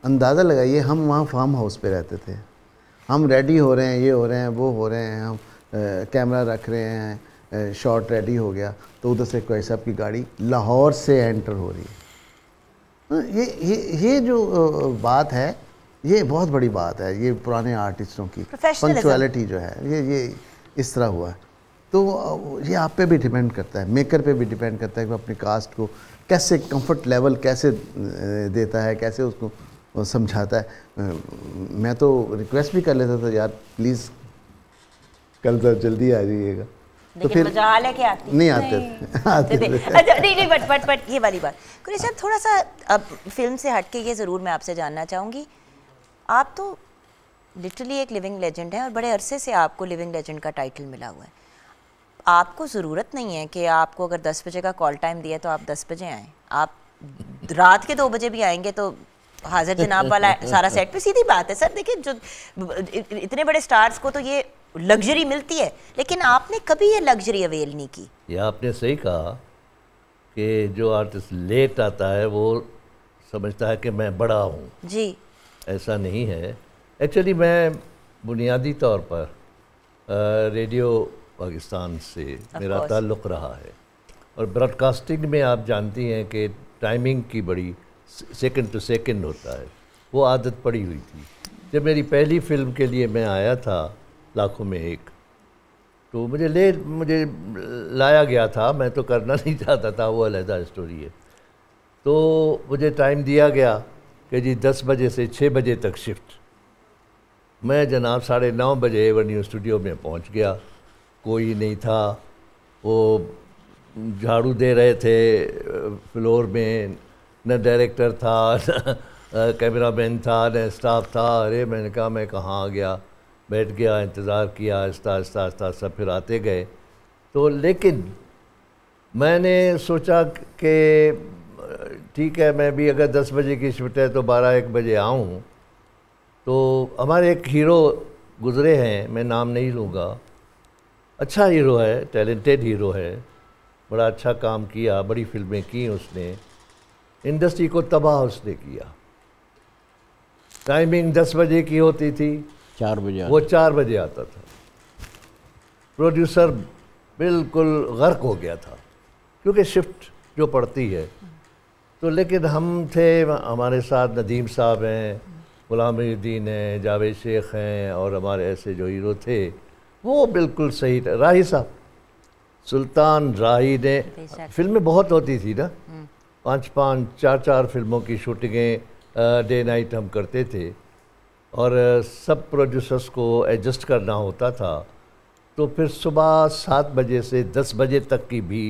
अंदाज़ा लगाइए, हम वहाँ फार्म हाउस पे रहते थे, हम रेडी हो रहे हैं, ये हो रहे हैं, वो हो रहे हैं, हम कैमरा रख रहे हैं, शॉट रेडी हो गया, तो उधर से कुरैशी साहब की गाड़ी लाहौर से एंटर हो रही है। ये जो बात है, ये बहुत बड़ी बात है। ये पुराने आर्टिस्टों की पंक्चुअलिटी जो है, ये इस तरह हुआ है। तो ये आप पे भी डिपेंड करता है, मेकर पे भी डिपेंड करता है कि अपनी कास्ट को कैसे कंफर्ट लेवल कैसे देता है, कैसे उसको समझाता है। मैं तो रिक्वेस्ट भी कर लेता था, यार प्लीज़ कल तक जल्दी आ जाइएगा, तो फिर मजाल है कि आती नहीं आते थे। अच्छा, नहीं बट ये वाली बात कुरैशी साहब, थोड़ा सा अब फिल्म से हट के ये ज़रूर मैं आपसे जानना चाहूँगी, आप तो लिटरली एक लिविंग लेजेंड हैं और बड़े अरसे से आपको लिविंग लेजेंड का टाइटल मिला हुआ है। आपको ज़रूरत नहीं है कि आपको अगर 10 बजे का कॉल टाइम दिया तो आप 10 बजे आएँ, आप रात के 2 बजे भी आएंगे तो हाजिर जनाब वाला सारा सेट पे। सीधी बात है सर, देखिए जो इतने बड़े स्टार्स को तो ये लग्जरी मिलती है, लेकिन आपने कभी ये लग्जरी अवेल नहीं की। ये आपने सही कहा कि जो आर्टिस्ट लेट आता है वो समझता है कि मैं बड़ा हूँ जी। ऐसा नहीं है। एक्चुअली मैं बुनियादी तौर पर रेडियो पाकिस्तान से मेरा ताल्लुक़ रहा है, और ब्रॉडकास्टिंग में आप जानती हैं कि टाइमिंग की बड़ी सेकंड टू सेकंड होता है, वो आदत पड़ी हुई थी। जब मेरी पहली फिल्म के लिए मैं आया था लाखों में एक, तो मुझे लाया गया था, मैं तो करना नहीं चाहता था, वो अलहदा स्टोरी है। तो मुझे टाइम दिया गया कि जी 10 बजे से 6 बजे तक शिफ्ट। मैं जनाब 9:30 बजे एवर न्यूज़ स्टूडियो में पहुंच गया, कोई नहीं था। वो झाड़ू दे रहे थे फ्लोर में, न डायरेक्टर था, न कैमरामैन था, न स्टाफ था। अरे मैंने कहा मैं कहाँ आ गया, बैठ गया, इंतज़ार किया, आहिस्ता आहिस्ता आहिस्ता आहिस्ता फिर आते गए। तो लेकिन मैंने सोचा कि ठीक है, मैं भी अगर 10 बजे की शिफ्ट है तो 12-1 बजे आऊँ। तो हमारे एक हीरो गुज़रे हैं, मैं नाम नहीं लूँगा, अच्छा हीरो है, टैलेंटेड हीरो है, बड़ा अच्छा काम किया, बड़ी फिल्में की उसने, इंडस्ट्री को तबाह उसने किया। टाइमिंग 10 बजे की होती थी, 4 बजे वो 4 बजे आता था। प्रोड्यूसर बिल्कुल गर्क हो गया था, क्योंकि शिफ्ट जो पड़ती है। तो लेकिन हम थे, हमारे साथ नदीम साहब हैं, गुलाम मुहीउद्दीन हैं, जावेद शेख हैं, और हमारे ऐसे जो हीरो थे वो बिल्कुल सही। राही साहब, सुल्तान राही ने, फिल्में बहुत होती थी ना, 5-5, 4-4 फिल्मों की शूटिंगें डे नाइट हम करते थे, और सब प्रोड्यूसर्स को एडजस्ट करना होता था। तो फिर सुबह 7 बजे से 10 बजे तक की भी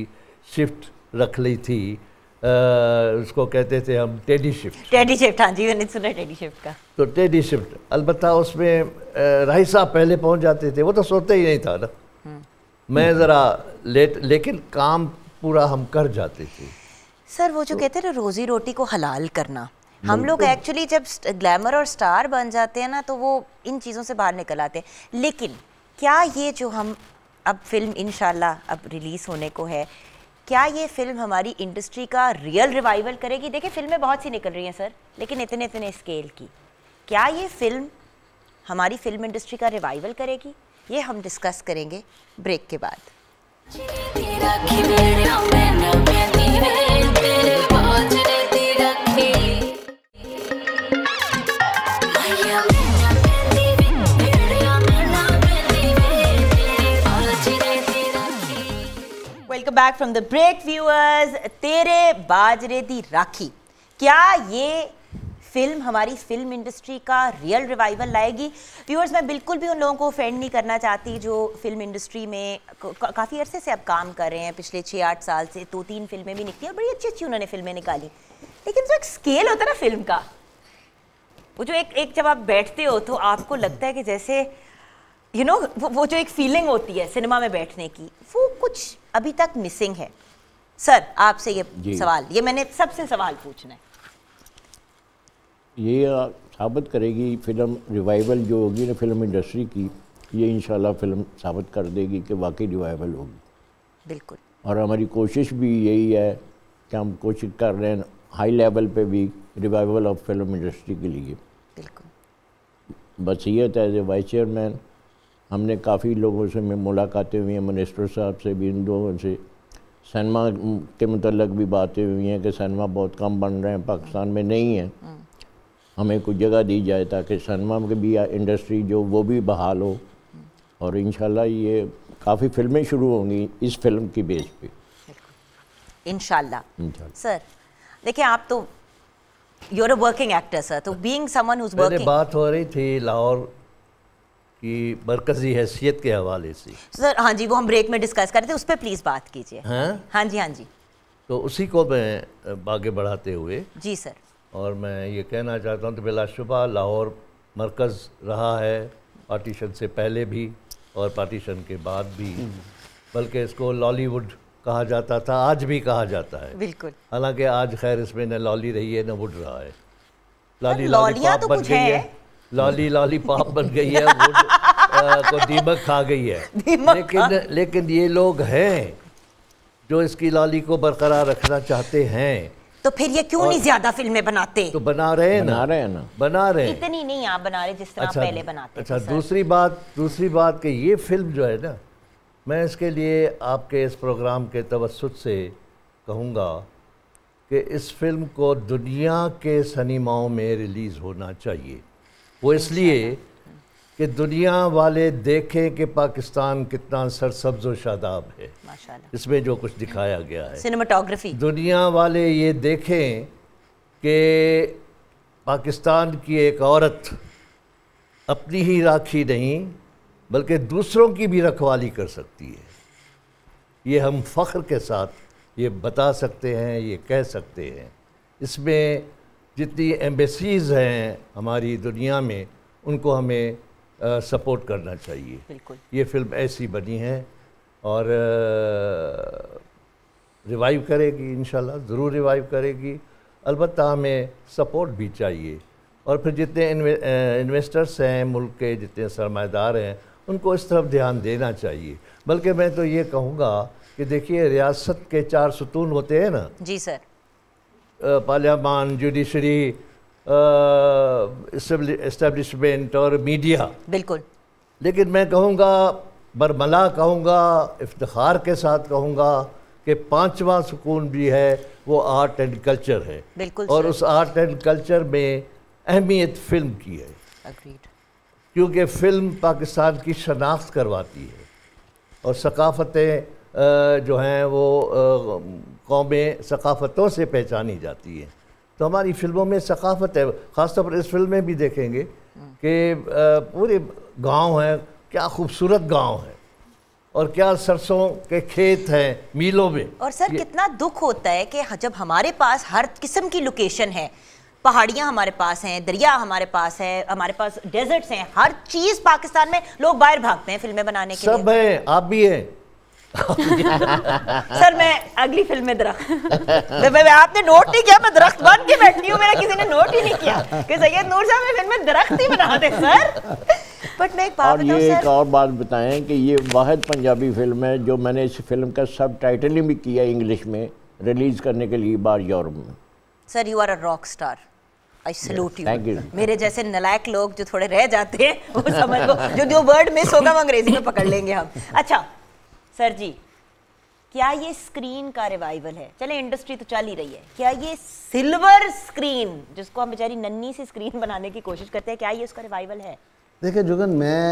शिफ्ट रख ली थी। उसको कहते थे हम टेडी शिफ्ट। टेडी शिफ्ट, हाँ जी, मैंने सुना टेडी शिफ्ट का। तो टेडी शिफ्ट, अलबत्ता उसमें राही साहब पहले पहुंच जाते थे, वो तो सोते ही नहीं था ना, मैं ज़रा लेट, लेकिन काम पूरा हम कर जाते थे। सर वो जो कहते हैं ना रोजी रोटी को हलाल करना, हम लोग एक्चुअली जब ग्लैमर और स्टार बन जाते हैं ना तो वो इन चीज़ों से बाहर निकल आते हैं। लेकिन क्या ये जो हम अब फिल्म इंशाल्लाह अब रिलीज़ होने को है, क्या ये फिल्म हमारी इंडस्ट्री का रियल रिवाइवल करेगी? देखिए फिल्में बहुत सी निकल रही हैं सर, लेकिन इतने इतने स्केल की। क्या ये फिल्म हमारी फिल्म इंडस्ट्री का रिवाइवल करेगी? ये हम डिस्कस करेंगे ब्रेक के बाद। Welcome back from the break viewers. Tere Bajre Di Rakhi, क्या ये फिल्म हमारी फिल्म इंडस्ट्री का रियल रिवाइवल लाएगी? व्यूअर्स, मैं बिल्कुल भी उन लोगों को ऑफेंड नहीं करना चाहती जो फिल्म इंडस्ट्री में काफ़ी अरसे से अब काम कर रहे हैं, पिछले 6-8 साल से 2-3 फिल्में भी निकली और बड़ी अच्छी अच्छी उन्होंने फिल्में निकाली। लेकिन जो एक स्केल होता है ना फिल्म का, वो जो एक जब आप बैठते हो तो आपको लगता है कि जैसे यू नो वो जो एक फीलिंग होती है सिनेमा में बैठने की, वो कुछ अभी तक मिसिंग है। सर आपसे ये सवाल, ये मैंने सबसे सवाल पूछना है, ये साबित करेगी फिल्म रिवाइवल जो होगी ना फिल्म इंडस्ट्री की, ये इंशाल्लाह फिल्म साबित कर देगी कि वाकई रिवाइवल होगी। बिल्कुल। और हमारी कोशिश भी यही है कि हम कोशिश कर रहे हैं हाई लेवल पे भी रिवाइवल ऑफ फिल्म इंडस्ट्री के लिए। बिल्कुल। वसीयत एज ए वाइस चेयरमैन हमने काफ़ी लोगों से में मुलाकातें हुई हैं, मिनिस्टर साहब से भी, इन लोगों से सिनेमा के मतलब भी बातें हुई हैं कि सिनेमा बहुत कम बन रहे हैं, पाकिस्तान में नहीं है, हमें कुछ जगह दी जाए ताकि सिनेमा की भी इंडस्ट्री जो वो भी बहाल हो। और इंशाल्लाह ये काफ़ी फिल्में शुरू होंगी इस फिल्म की बेस पे इंशाल्लाह। सर देखिए, आप तो you are a working actor sir, तो being someone who is working, बात हो रही थी लाहौर की मरकजी हैसियत के हवाले से। सर हाँ जी, वो हम ब्रेक में डिस्कस कर रहे थे, उस पर प्लीज़ बात कीजिए। हाँ जी, हाँ जी। तो उसी को मैं आगे बढ़ाते हुए जी सर, और मैं ये कहना चाहता हूँ कि बिलाशुबा लाहौर मरकज़ रहा है, पार्टीशन से पहले भी और पार्टीशन के बाद भी, बल्कि इसको लॉलीवुड कहा जाता था, आज भी कहा जाता है। बिल्कुल। हालांकि आज खैर इसमें न लॉली रही है न वुड रहा है, लॉली लॉलियाँ लॉलीपॉप तो बन कुछ गई है। है, लॉली लॉलीपॉप बन गई है, वुड को दीमक खा गई है। लेकिन ये लोग हैं जो इसकी लॉली को बरकरार रखना चाहते हैं, तो फिर ये क्यों नहीं ज्यादा फिल्में बनाते? तो बना रहे हैं ना, बना रहे हैं। इतनी नहीं आप बना रहे जिस तरह पहले बनाते। अच्छा, दूसरी बात कि ये फिल्म जो है ना, मैं इसके लिए आपके इस प्रोग्राम के तवस्सुत से कहूँगा कि इस फिल्म को दुनिया के सिनेमाओं में रिलीज़ होना चाहिए। वो इसलिए कि दुनिया वाले देखें कि पाकिस्तान कितना सरसब्ज़ व शादाब है, माशाल्लाह, इसमें जो कुछ दिखाया गया है, सिनेमाटोग्राफी। दुनिया वाले ये देखें कि पाकिस्तान की एक औरत अपनी ही राखी नहीं बल्कि दूसरों की भी रखवाली कर सकती है। ये हम फ़ख्र के साथ ये बता सकते हैं, ये कह सकते हैं। इसमें जितनी एम्बेसीज़ हैं हमारी दुनिया में, उनको हमें सपोर्ट करना चाहिए। बिल्कुल। ये फिल्म ऐसी बनी है और रिवाइव करेगी, इंशाल्लाह ज़रूर रिवाइव करेगी। अलबत्ता हमें सपोर्ट भी चाहिए, और फिर जितने इन्वेस्टर्स हैं मुल्क के, जितने सरमाएदार हैं, उनको इस तरफ ध्यान देना चाहिए। बल्कि मैं तो ये कहूँगा कि देखिए, रियासत के 4 सुतून होते हैं ना। जी सर। पार्लियामान, जुडिशरी, इस्टेब्लिशमेंट और मीडिया। बिल्कुल। लेकिन मैं कहूँगा, बरमला कहूँगा, इफ्तिखार के साथ कहूँगा कि 5वां सुकून भी है, वो आर्ट एंड कल्चर है। बिल्कुल। और उस आर्ट एंड कल्चर में अहमियत फ़िल्म की है। अग्रीड। क्योंकि फ़िल्म पाकिस्तान की शनाख्त करवाती है, और सकाफ़तें जो हैं वो कौमें सकाफ़तों से पहचानी जाती हैं। तो हमारी फ़िल्मों में सकाफ़त है। ख़ासतौर पर इस फिल्म में भी देखेंगे कि पूरे गांव हैं, क्या खूबसूरत गांव है, और क्या सरसों के खेत हैं मीलों में। और सर कितना दुख होता है कि जब हमारे पास हर किस्म की लोकेशन है, पहाड़ियाँ हमारे पास हैं, दरिया हमारे पास है, हमारे पास डेजर्ट्स हैं, हर चीज़ पाकिस्तान में, लोग बाहर भागते हैं फिल्में बनाने के लिए। सब हैं, आप भी हैं। सर मैं अगली फिल्म में दरख्त आपने नोट नहीं किया, मैं दरख्त बन के बैठी हूँ, मेरा किसी ने नोट ही नहीं किया कि सैयद नूर साहब में फिल्म में दरख्त ही बना दे सर। बट मैं एक बात और ये एक और बात बताएं कि ये वाहिद पंजाबी फिल्म है जो मैंने इस फिल्म का सब टाइटलिंग भी किया इंग्लिश में, रिलीज़ करने के लिए बाहर यूरोप में। Sir you are a rock star, I salute you. you. मेरे जैसे नलायक लोग जो थोड़े रह जाते हैं, वो समझ लो, जो वर्ड मिस होगा वो अंग्रेजी में पकड़ लेंगे हम। अच्छा सर जी, क्या ये स्क्रीन का रिवाइवल है? चले इंडस्ट्री तो चल ही रही है, क्या ये सिल्वर स्क्रीन जिसको हम बेचारी नन्ही सी स्क्रीन बनाने की कोशिश करते हैं, क्या ये उसका रिवाइवल है? देखिए जुगन, मैं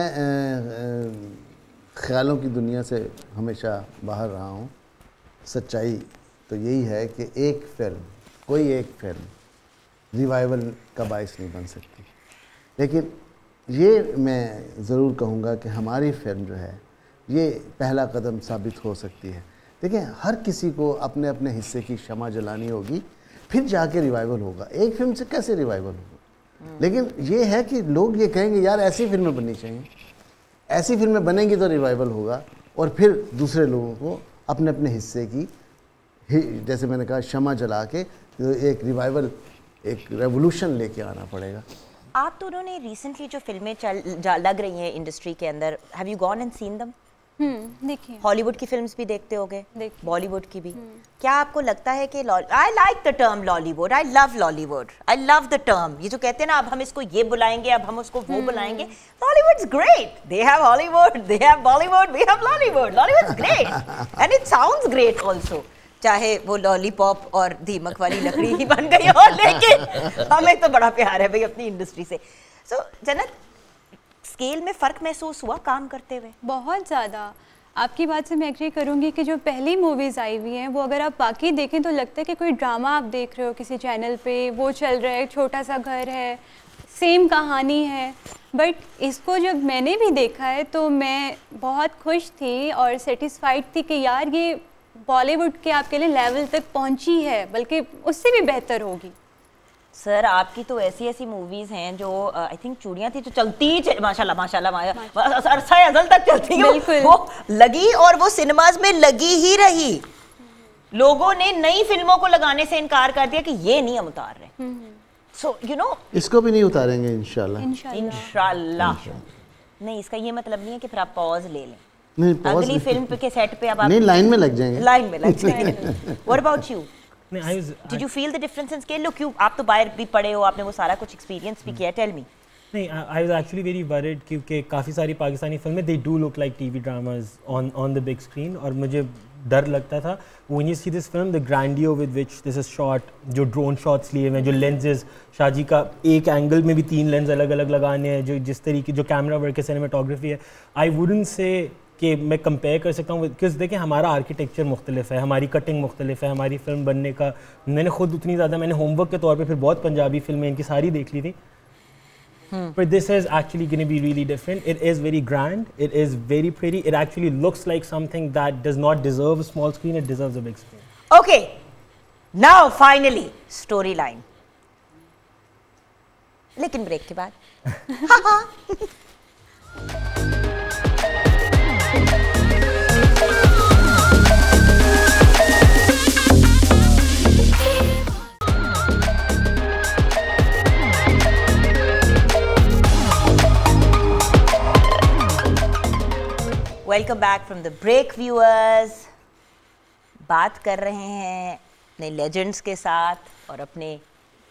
ख्यालों की दुनिया से हमेशा बाहर रहा हूँ। सच्चाई तो यही है कि एक फिल्म, कोई एक फिल्म रिवाइवल का बाइस नहीं बन सकती। लेकिन ये मैं ज़रूर कहूँगा कि हमारी फिल्म जो है ये पहला कदम साबित हो सकती है। देखिए, हर किसी को अपने अपने हिस्से की क्षमा जलानी होगी, फिर जाके रिवाइवल होगा। एक फिल्म से कैसे रिवाइवल होगा? लेकिन ये है कि लोग ये कहेंगे यार ऐसी फिल्में बननी चाहिए, ऐसी फिल्में बनेंगी तो रिवाइवल होगा, और फिर दूसरे लोगों को अपने अपने हिस्से की, जैसे मैंने कहा, क्षमा जला के एक रिवाइवल, एक रेवोल्यूशन लेके आना पड़ेगा। आप दोनों ने रिसेंटली जो फिल्में लग रही हैं इंडस्ट्री के अंदर, have you gone and seen them? देखिए, हॉलीवुड की फिल्म्स भी देखते होगे, बॉलीवुड की भी। क्या आपको लगता है कि I like the term Lollywood, I love Lollywood, I love the term, ये जो कहते हैं ना अब हम इसको ये बुलाएंगे, अब हम उसको वो बुलाएंगे, Lollywood is great, they have Hollywood, they have Bollywood, we have Lollywood, Lollywood is great and it sounds great also, चाहे वो लॉलीपॉप और दीमक वाली लकड़ी ही बन गई हो, लेकिन हमें तो बड़ा प्यार है भाई अपनी इंडस्ट्री से। सो जन्नत, स्केल में फ़र्क महसूस हुआ काम करते हुए? बहुत ज़्यादा। आपकी बात से मैं एग्री करूँगी कि जो पहली मूवीज़ आई हुई हैं वो अगर आप बाकी देखें तो लगता है कि कोई ड्रामा आप देख रहे हो किसी चैनल पे, वो चल रहा है, छोटा सा घर है, सेम कहानी है। बट इसको जब मैंने भी देखा है तो मैं बहुत खुश थी और सेटिस्फाइड थी कि यार ये बॉलीवुड के आपके लिए लेवल तक पहुंची है, बल्कि उससे भी बेहतर होगी। सर आपकी तो ऐसी ऐसी मूवीज हैं जो आई थिंक चूड़ियां थी जो चलती ही माशाल्लाह माशाल्लाह अरसा अज़ल तक चलती है, वो लगी और वो सिनेमाज में लगी ही रही। लोगों ने नई फिल्मों को लगाने से इनकार कर दिया कि ये नहीं हम उतार रहे। सो यू नो, इसको भी नहीं उतारेंगे इंशाल्लाह। नहीं, इसका ये मतलब नहीं है कि फिर आप पॉज ले लें, नहीं, अगली फिल्म के सेट पे अब आप नहीं, लाइन में लग जाएंगे, लाइन में लग जाएंगे। What about you? Did you feel the difference in scale? Look, आप तो बाहर भी पढ़े हो, आपने वो सारा कुछ एक्सपीरियंस भी किया। Tell me. नहीं, I was actually very worried क्योंकि काफ़ी सारी पाकिस्तानी फिल्में they do look like TV dramas on the big screen, और मुझे डर लगता था when you see this film, the grandeur with which this is shot, जो ड्रोन शॉट्स लिए हुए हैं, जो लेंसेज, शाहजी का एक एंगल में भी 3 लेंस अलग अलग लगाने हैं, जो जिस तरीके जो कैमरा वर्क है, सिनेमाटोग्राफी है, I wouldn't say कि मैं कंपेयर कर सकता हूँ, क्योंकि देखिए हमारा आर्किटेक्चर मुख्तलिफ है, हमारी कटिंग मुख्तलिफ है, हमारी फिल्म बनने का, मैंने खुद उतनी ज़्यादा, मैंने होमवर्क के तौर पे फिर बहुत पंजाबी फिल्में इनकी सारी देख ली थी। But this is actually going to be really different. It is very grand. It is very pretty. It actually looks like something that does not deserve a small screen. It deserves a big screen. Okay, now finally storyline. लेकिन break के बाद welcome back from the break viewers. बात कर रहे हैं अपने legends के साथ और अपने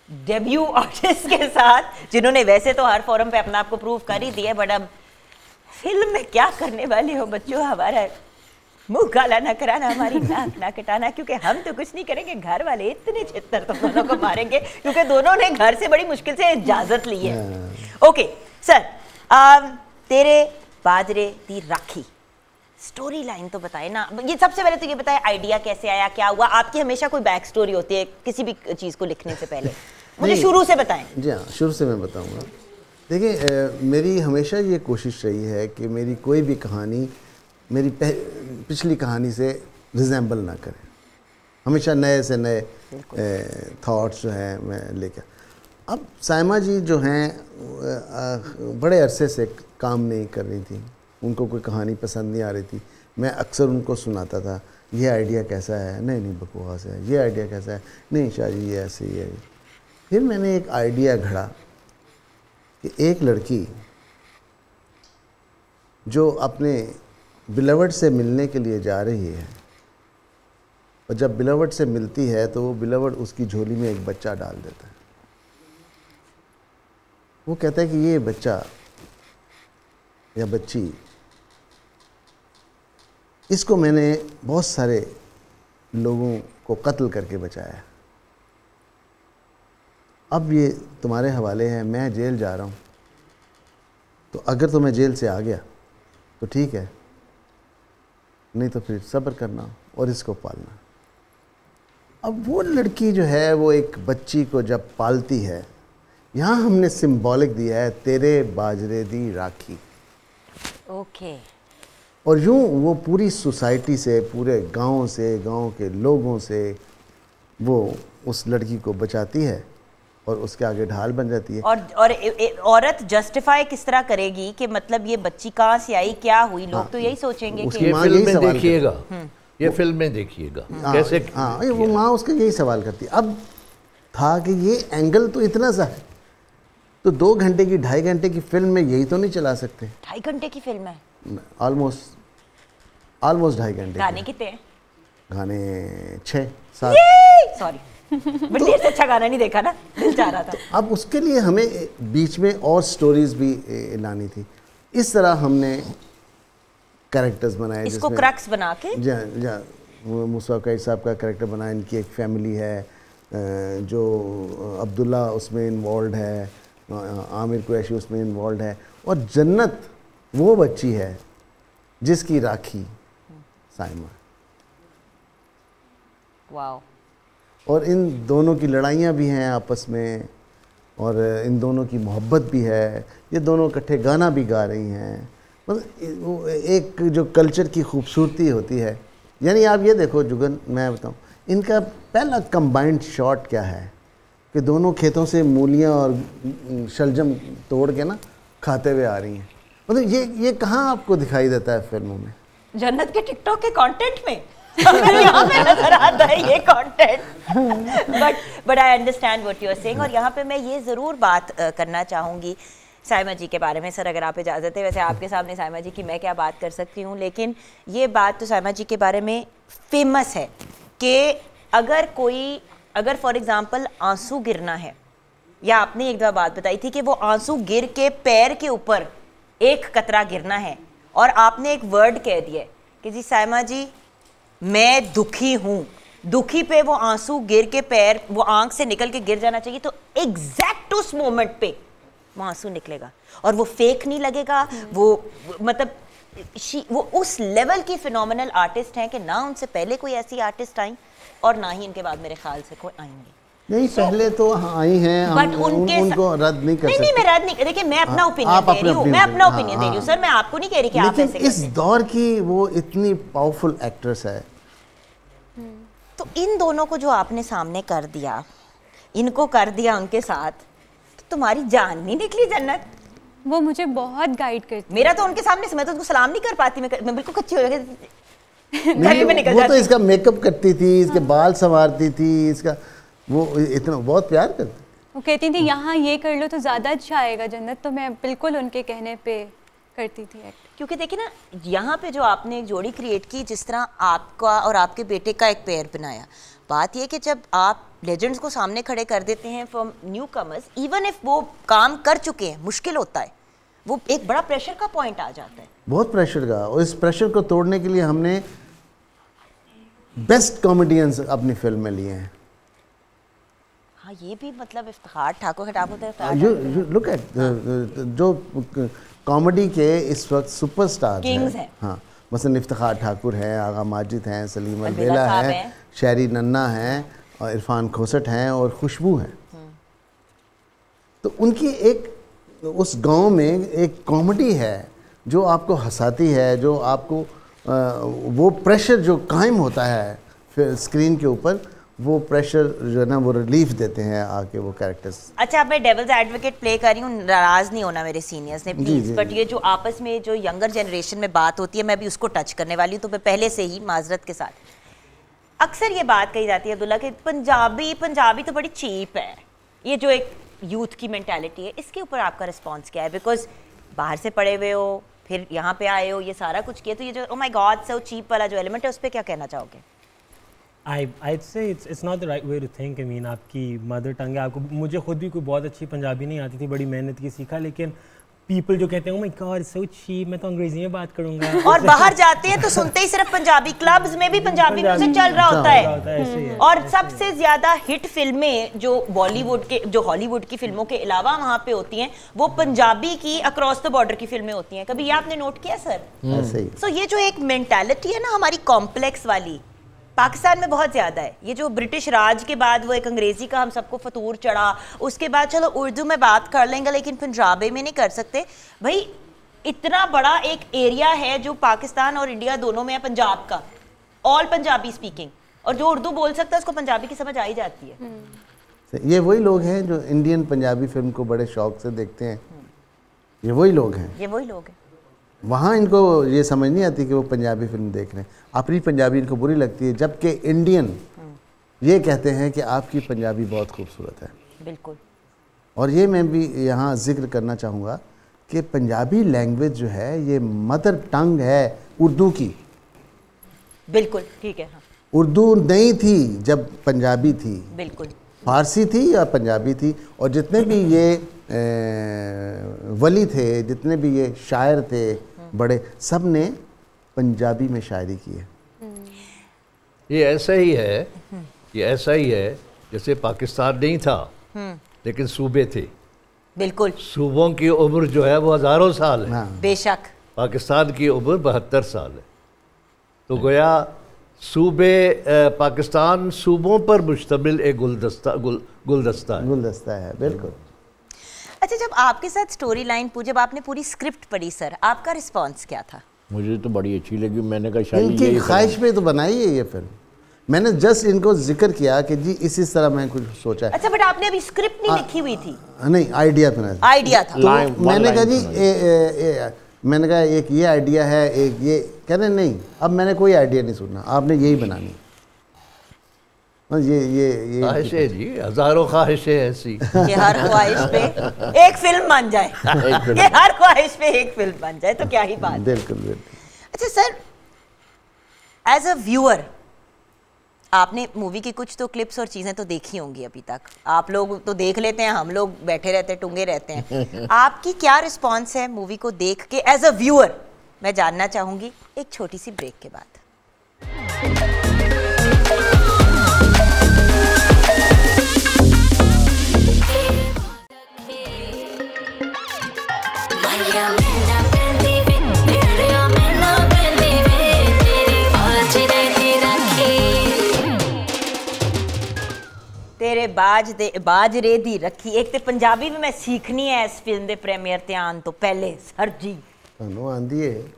डेब्यू आर्टिस्ट के साथ जिन्होंने वैसे तो हर फोरम पे अपना आपको प्रूव कर ही दिया, बट अब फिल्म में क्या करने वाले हो बच्चों? हमारा मुंह काला ना कराना, हमारी नाक ना कटाना, क्योंकि हम तो कुछ नहीं करेंगे, घर वाले इतने छित्तर तो दोनों को मारेंगे क्योंकि दोनों ने घर से बड़ी मुश्किल से इजाजत ली है। ओके सर, तेरे बाजरे दी राखी स्टोरी लाइन तो बताए ना। ये सबसे पहले तो ये बताए आइडिया कैसे आया, क्या हुआ? आपकी हमेशा कोई बैक स्टोरी होती है किसी भी चीज़ को लिखने से पहले, मुझे शुरू से बताएं। जी हाँ, शुरू से मैं बताऊंगा। देखिए, मेरी हमेशा ये कोशिश रही है कि मेरी कोई भी कहानी मेरी पिछली कहानी से रिजेंबल ना करे। हमेशा नए से नए थॉट्स जो हैं मैं लेकर। अब साइमा जी जो हैं बड़े अरसे से काम नहीं कर रही थी, उनको कोई कहानी पसंद नहीं आ रही थी। मैं अक्सर उनको सुनाता था, ये आइडिया कैसा है? नहीं बकवास है। ये आइडिया कैसा है? नहीं शायद ये ऐसे ही है। फिर मैंने एक आइडिया घड़ा कि एक लड़की जो अपने बिलवर्ड से मिलने के लिए जा रही है, और जब बिलवर्ड से मिलती है तो वो बिलवर्ड उसकी झोली में एक बच्चा डाल देता है। वो कहता है कि ये बच्चा या बच्ची, इसको मैंने बहुत सारे लोगों को कत्ल करके बचाया, अब ये तुम्हारे हवाले है, मैं जेल जा रहा हूँ, तो अगर तो मैं जेल से आ गया तो ठीक है, नहीं तो फिर सब्र करना और इसको पालना। अब वो लड़की जो है वो एक बच्ची को जब पालती है, यहाँ हमने सिंबॉलिक दिया है तेरे बाजरे दी राखी। ओके। और यूँ वो पूरी सोसाइटी से, पूरे गांव से, गांव के लोगों से वो उस लड़की को बचाती है और उसके आगे ढाल बन जाती है। और औरत जस्टिफाई किस तरह करेगी कि मतलब ये बच्ची कहाँ से आई, क्या हुई? लोग तो यही सोचेंगे कि ये फिल्म में देखिएगा, ये फिल्म में देखिएगा कैसे। हाँ, वो माँ उसका यही सवाल करती है। अब था कि ये एंगल तो इतना सा है, तो 2 घंटे की 2.5 घंटे की फिल्म में यही तो नहीं चला सकते। 2.5 घंटे की फिल्म है? ऑलमोस्ट 2.5 घंटे। गाने कितने हैं? गाने 6-7। सॉरी बट देर से अच्छा गाना नहीं देखा ना, दिल चाह रहा था। तो अब उसके लिए हमें बीच में और स्टोरीज भी लानी थी। इस तरह हमने कैरेक्टर्स बनाए, इसको क्रक्स बना के मुसवा कैद साहब का कैरेक्टर बनाया। इनकी एक फैमिली है, जो अब्दुल्ला उसमें इन्वॉल्व है, आमिर कुरैशी उसमें इन्वॉल्व है, और जन्नत वो बच्ची है जिसकी राखी साइमा। वाओ। और इन दोनों की लड़ाइयाँ भी हैं आपस में, और इन दोनों की मोहब्बत भी है। ये दोनों इकट्ठे गाना भी गा रही हैं। मतलब एक जो कल्चर की खूबसूरती होती है। यानी आप ये देखो जुगन, मैं बताऊँ, इनका पहला कंबाइंड शॉट क्या है कि दोनों खेतों से मूलियाँ और शलजम तोड़ के ना खाते हुए आ रही हैं। मतलब ये कहाँ आपको दिखाई देता है फिल्मों में? जन्नत के टिकटॉक के कंटेंट में यहाँ पे नजर आता है ये content. But I understand what you are saying. और यहाँ पे मैं ये ज़रूर बात करना चाहूँगी साइमा जी के बारे में। सर अगर आप इजाज़त है, वैसे आपके सामने साइमा जी की मैं क्या बात कर सकती हूँ, लेकिन ये बात तो साइमा जी के बारे में फेमस है कि अगर फॉर एग्ज़ाम्पल आंसू गिरना है, या आपने एक दफ़ा बात बताई थी कि वो आंसू गिर के पैर के ऊपर एक कतरा गिरना है, और आपने एक वर्ड कह दिया कि जी साइमा जी मैं दुखी हूँ, दुखी पे वो आंसू गिर के पैर, वो आंख से निकल के गिर जाना चाहिए, तो एग्जैक्ट उस मोमेंट पे वो आंसू निकलेगा और वो फेक नहीं लगेगा। वो मतलब वो उस लेवल की फिनोमिनल आर्टिस्ट हैं कि ना उनसे पहले कोई ऐसी आर्टिस्ट आई और ना ही इनके बाद मेरे ख्याल से कोई आएंगे। नहीं पहले तो आई हैं, बट उनको रद्द नहीं कर सकते। नहीं मैं रद्द नहीं, देखिए मैं अपना ओपिनियन दे रही हूँ, मैं अपना ओपिनियन दे रही हूँ सर, मैं आपको नहीं कह रही कि आप ऐसे लेकिन इस दौर की वो इतनी पावरफुल एक्ट्रेस है। तो इन दोनों को जो आपने सामने कर दिया, इनको कर दिया उनके साथ, तो तुम्हारी जान नहीं निकली जन्नत। वो मुझे बहुत गाइड करती। मेरा तो उनके सामने मैं तो उनको सलाम नहीं कर पाती, मैं बिल्कुल कच्ची हो गई नहीं, में निकल वो जाती। तो इसका मेकअप करती थी, इसके बाल संवारती थी, इसका वो इतना बहुत प्यार करती। वो कहती थी यहाँ ये कर लो तो ज़्यादा अच्छा आएगा जन्नत, तो मैं बिल्कुल उनके कहने पे करती थी एक्ट। क्योंकि देखिए ना, यहाँ पे जो आपने एक जोड़ी क्रिएट की, जिस तरह आपका और आपके बेटे का एक पेयर बनाया, बात ये कि जब आप लेजेंड्स को सामने खड़े कर देते हैं from new commerce, even if वो काम कर चुके हैं, मुश्किल होता है, वो एक बड़ा प्रेशर का पॉइंट आ जाता है, बहुत प्रेशर का। और इस प्रेशर को तोड़ने के लिए हमने बेस्ट कॉमेडियंस अपनी फिल्म में लिए हैं। हाँ, ये भी मतलब इफ्तिखार ठाकुर लुक एट जो कॉमेडी के इस वक्त सुपरस्टार हैं। हाँ, मसलन इफ्तिखार ठाकुर हैं, आगा माजिद हैं, सलीम अलबेला हैं, शहरी नन्ना हैं, और इरफान खोसट हैं, और खुशबू हैं। तो उनकी एक उस गांव में एक कॉमेडी है जो आपको हंसाती है, जो आपको वो प्रेशर जो कायम होता है फिर स्क्रीन के ऊपर, वो प्रेशर जो है ना वो रिलीफ देते हैं आके वो कैरेक्टर्स। अच्छा, अब मैं डेविल्स एडवोकेट प्ले कर रही हूँ, नाराज नहीं होना मेरे सीनियर्स ने प्लीज, बट ये जो आपस में जो यंगर जनरेशन में बात होती है, मैं भी उसको टच करने वाली हूँ, तो मैं पहले से ही माजरत के साथ, अक्सर ये बात कही जाती है अब्दुल्ला कि पंजाबी तो बड़ी चीप है, ये जो एक यूथ की मेंटालिटी है, इसके ऊपर आपका रिस्पॉन्स क्या है? बिकॉज बाहर से पढ़े हुए हो, फिर यहाँ पे आए हो, ये सारा कुछ किया, तो ये जो oh my god so cheap वाला जो एलिमेंट है, उस पर क्या कहना चाहोगे? I'd say it's not the right way to think. I mean, आपकी मदर टंग है, आपको, मुझे खुद भी कोई बहुत अच्छी पंजाबी नहीं आती थी, बड़ी मेहनत की सीखा, लेकिन पीपल जो कहते हैं, oh my God, so cheap, मैं तो अंग्रेजी में बात करूँगा, और बाहर जाते हैं तो सुनते ही सिर्फ पंजाबी, क्लब्स में भी पंजाबी म्यूजिक चल रहा होता है, और सबसे ज्यादा हिट फिल्में जो बॉलीवुड के, जो हॉलीवुड की फिल्मों के अलावा वहाँ पे होती हैं, वो पंजाबी की अक्रॉस द बॉर्डर की फिल्में होती हैं। कभी ये आपने नोट किया सर? सो ये जो एक मेंटालिटी है ना हमारी कॉम्प्लेक्स वाली, पाकिस्तान में बहुत ज़्यादा है। ये जो ब्रिटिश राज के बाद वो एक अंग्रेज़ी का हम सबको फतूर चढ़ा, उसके बाद चलो उर्दू में बात कर लेंगे, लेकिन पंजाबी में नहीं कर सकते। भाई इतना बड़ा एक एरिया है जो पाकिस्तान और इंडिया दोनों में है, पंजाब का, ऑल पंजाबी स्पीकिंग, और जो उर्दू बोल सकता है उसको पंजाबी की समझ आ ही जाती है। ये वही लोग हैं जो इंडियन पंजाबी फिल्म को बड़े शौक से देखते हैं, ये वही लोग हैं। वहाँ इनको ये समझ नहीं आती कि वो पंजाबी फिल्म देख रहे हैं, अपनी पंजाबी इनको बुरी लगती है, जबकि इंडियन ये कहते हैं कि आपकी पंजाबी बहुत खूबसूरत है। बिल्कुल। और ये मैं भी यहाँ जिक्र करना चाहूँगा कि पंजाबी लैंग्वेज जो है ये मदर टंग है उर्दू की। बिल्कुल ठीक है। हाँ। उर्दू नहीं थी जब पंजाबी थी, बिल्कुल फारसी थी या पंजाबी थी, और जितने भी ये वली थे, जितने भी ये शायर थे बड़े, सब ने पंजाबी में शायरी की है। ये ऐसा ही है, जैसे पाकिस्तान नहीं था लेकिन सूबे थे। बिल्कुल। सूबों की उम्र जो है वो हज़ारों साल है। हाँ। बेशक। पाकिस्तान की उम्र 72 साल है, तो गोया सूबे पाकिस्तान सूबों पर मुश्तमिल एक गुलदस्ता है। बिल्कुल। अच्छा, जब आपके साथ स्टोरी लाइन जब आपने पूरी स्क्रिप्ट पढ़ी सर, आपका रिस्पांस क्या था? मुझे तो बड़ी अच्छी लगी। मैंने कहा शायद इनकी ख्वाहिश पे तो बनाई है ये फिल्म, मैंने जस्ट इनको जिक्र किया कि जी इस तरह मैं कुछ सोचा है। अच्छा, बट आपने अभी स्क्रिप्ट नहीं लिखी हुई थी? नहीं, आइडिया था। तो मैंने कहा जी मैंने कहा एक ये आइडिया है, एक ये, कह रहे नहीं अब मैंने कोई आइडिया नहीं सुनना, आपने यही बनानी। ये ख्वाहिशें जी, हजारों ख्वाहिशें ऐसी कि हर ख्वाहिश पे एक फिल्म बन जाए कि हर ख्वाहिश पे एक फिल्म बन जाए, तो क्या ही बात। बिल्कुल। अच्छा सर, एज अ व्यूअर आपने मूवी की कुछ तो क्लिप्स और चीज़ें तो देखी होंगी अभी तक, आप लोग तो देख लेते हैं, हम लोग बैठे रहते हैं, टूंगे रहते हैं। आपकी क्या रिस्पॉन्स है मूवी को देख के एज अ व्यूअर, मैं जानना चाहूँगी एक छोटी सी ब्रेक के बाद। तेरे बाज रे दी रखी। एक तो पंजाबी भी मैं सीखनी है इस फिल्म के प्रीमियर ते आन तो पहले। सर जी आंदी है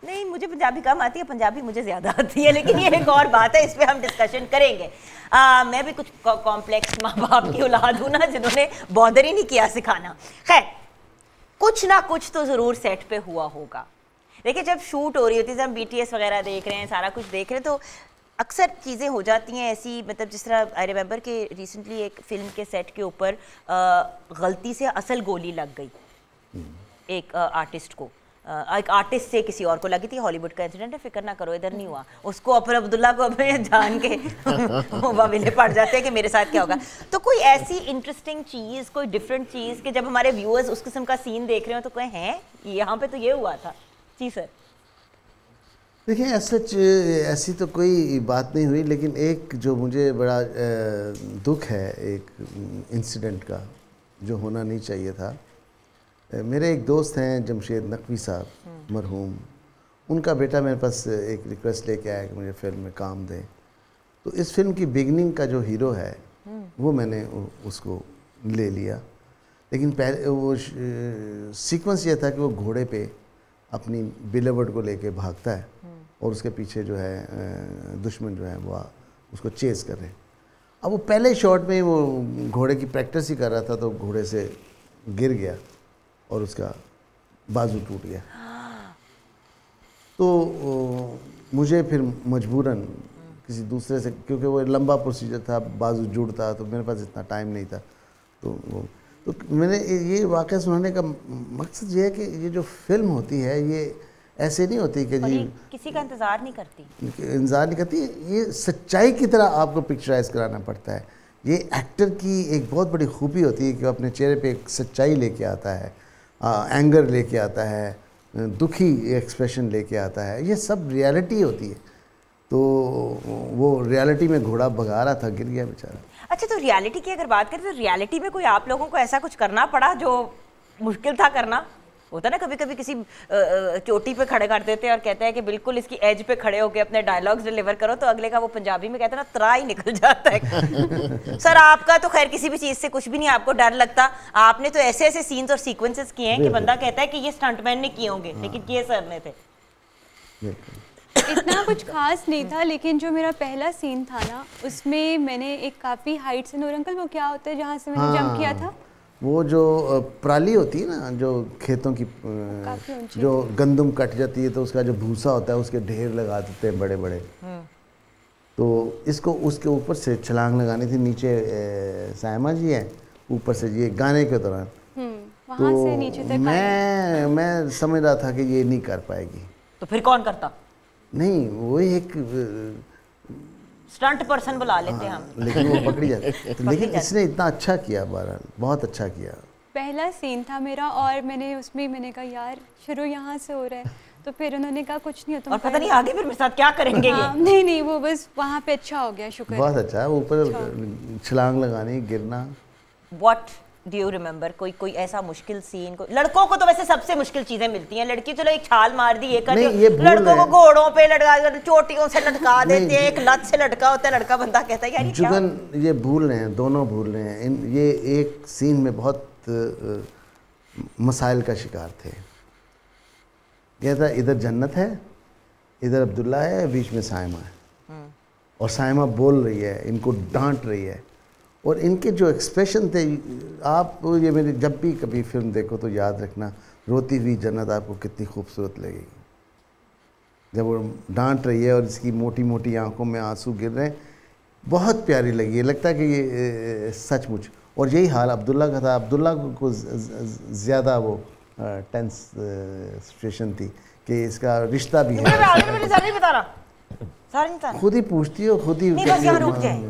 नहीं, मुझे पंजाबी कम आती है, पंजाबी मुझे ज़्यादा आती है, लेकिन ये एक और बात है, इस पर हम डिस्कशन करेंगे। मैं भी कुछ कॉम्प्लेक्स माँ बाप की औलाद हूँ ना, जिन्होंने बॉदर ही नहीं किया सिखाना। खैर, कुछ ना कुछ तो ज़रूर सेट पे हुआ होगा। देखिए, जब शूट हो रही होती है, जब हम BTS वगैरह देख रहे हैं, सारा कुछ देख रहे हैं, तो अक्सर चीज़ें हो जाती हैं ऐसी, मतलब जिस तरह आई रिमेंबर कि रिसेंटली एक फ़िल्म के सेट के ऊपर गलती से असल गोली लग गई एक आर्टिस्ट को। एक आर्टिस्ट से किसी और को लगी थी। हॉलीवुड का इंसिडेंट है, फिक्र ना करो, इधर नहीं हुआ। उसको अपने अब्दुल्ला को अपने जान के वाविले पड़ जाते हैं कि मेरे साथ क्या होगा। तो कोई ऐसी इंटरेस्टिंग चीज़, कोई डिफरेंट चीज़ कि जब हमारे व्यूअर्स उस किस्म का सीन देख रहे हो तो कहें हैं यहाँ पे तो ये हुआ था। जी सर। देखिए, ऐसी तो कोई बात नहीं हुई, लेकिन एक जो मुझे बड़ा दुख है एक इंसिडेंट का, जो होना नहीं चाहिए था। मेरे एक दोस्त हैं जमशेद नकवी साहब मरहूम, उनका बेटा मेरे पास एक रिक्वेस्ट लेके आया कि मुझे फिल्म में काम दें। तो इस फिल्म की बिगनिंग का जो हीरो है वो मैंने उसको ले लिया, लेकिन पहले वो सीक्वेंस ये था कि वो घोड़े पे अपनी बिलेवर्ड को लेके भागता है और उसके पीछे जो है दुश्मन जो है वो उसको चेस कर रहे हैं। अब वो पहले शॉट में वो घोड़े की प्रैक्टिस ही कर रहा था तो घोड़े से गिर गया और उसका बाजू टूट गया। तो मुझे फिर मजबूरन किसी दूसरे से, क्योंकि वो लंबा प्रोसीजर था, बाजू जुड़ता, तो मेरे पास इतना टाइम नहीं था। तो मैंने ये वाक़या सुनाने का मकसद ये है कि ये जो फिल्म होती है ये ऐसे नहीं होती कि जी किसी का इंतज़ार नहीं करती, ये सच्चाई की तरह आपको पिक्चराइज कराना पड़ता है। ये एक्टर की एक बहुत बड़ी खूबी होती है कि वो अपने चेहरे पे एक सच्चाई लेके आता है, एंगर लेके आता है, दुखी एक्सप्रेशन लेके आता है। ये सब रियलिटी होती है। तो वो रियलिटी में घोड़ा भगा रहा था, गिर गया बेचारा। अच्छा, तो रियलिटी की अगर बात करें तो रियलिटी में कोई आप लोगों को ऐसा कुछ करना पड़ा जो मुश्किल था करना? होता ना कभी कभी किसी चोटी पे खड़े कर देते हैं और कहते हैं कि बिल्कुल इसकी एज पे खड़े होकर अपने डायलॉग्स डिलीवर करो, तो अगले का वो पंजाबी में कहते हैं ना त्रा ही निकल जाता है। सर आपका तो खैर किसी भी चीज़ से कुछ भी नहीं, आपको डर लगता। आपने तो ऐसे ऐसे सीन्स और सीक्वेंसेस किए हैं कि बंदा कहता है कि ये स्टंटमैन ने किए होंगे, लेकिन किए सर ने थे। इतना कुछ खास नहीं था, लेकिन जो मेरा पहला सीन था ना उसमें मैंने एक काफ़ी हाइट से, नूर अंकल वो क्या होता है जहाँ से मैंने जंप किया था? वो जो पराली होती है ना, जो खेतों की जो गंदम कट जाती है तो उसका जो भूसा होता है उसके ढेर लगा देते हैं बड़े बड़े। तो इसको उसके ऊपर से छलांग लगानी थी। नीचे सायमा जी है, ऊपर से ये गाने के दौरान। वहाँ से नीचे तक मैं समझ रहा था कि ये नहीं कर पाएगी। तो फिर कौन करता? नहीं, वो एक स्टंट पर्सन बुला लेते हैं हम, लेकिन वो पकड़ी जाती। तो लेकिन इसने इतना अच्छा किया, बहरहाल बहुत अच्छा किया। पहला सीन था मेरा और मैंने कहा यार शुरू यहाँ से हो रहा है, तो फिर उन्होंने कहा कुछ नहीं होता, और पता नहीं आगे फिर मेरे साथ क्या करेंगे ये। नहीं वो बस वहाँ पे अच्छा हो गया, शुक्र। बहुत अच्छा है, ऊपर छलांग लगानी, गिरना। What do you remember? कोई ऐसा मुश्किल सीन? लड़कों को तो वैसे सबसे मुश्किल चीजें मिलती हैं। लड़की चलो एक छाल मार दी, ये कर दी, लड़कों को घोड़ों पे लटका, चोटियों से लटका देते हैं, एक लत से लटका होता है, लड़का बंदा कहता है यार जुगन ये भूल रहे हैं, दोनों भूल रहे हैं। ये एक सीन में बहुत मसाइल का शिकार थे। कहता इधर जन्नत है, इधर अब्दुल्ला है, बीच में सायमा है, और सायमा बोल रही है, इनको डांट रही है, और इनके जो एक्सप्रेशन थे, आप ये मेरी जब भी कभी फिल्म देखो तो याद रखना, रोती हुई जन्नत आपको कितनी खूबसूरत लगेगी। जब वो डांट रही है और इसकी मोटी मोटी आंखों में आंसू गिर रहे हैं, बहुत प्यारी लगी। लगता है कि ये सचमुच। और यही हाल अब्दुल्ला का था। अब्दुल्ला को ज़्यादा वो टेंस सिचुएशन थी कि इसका रिश्ता भी है। खुद ही पूछती हो, खुद ही रुक जाए।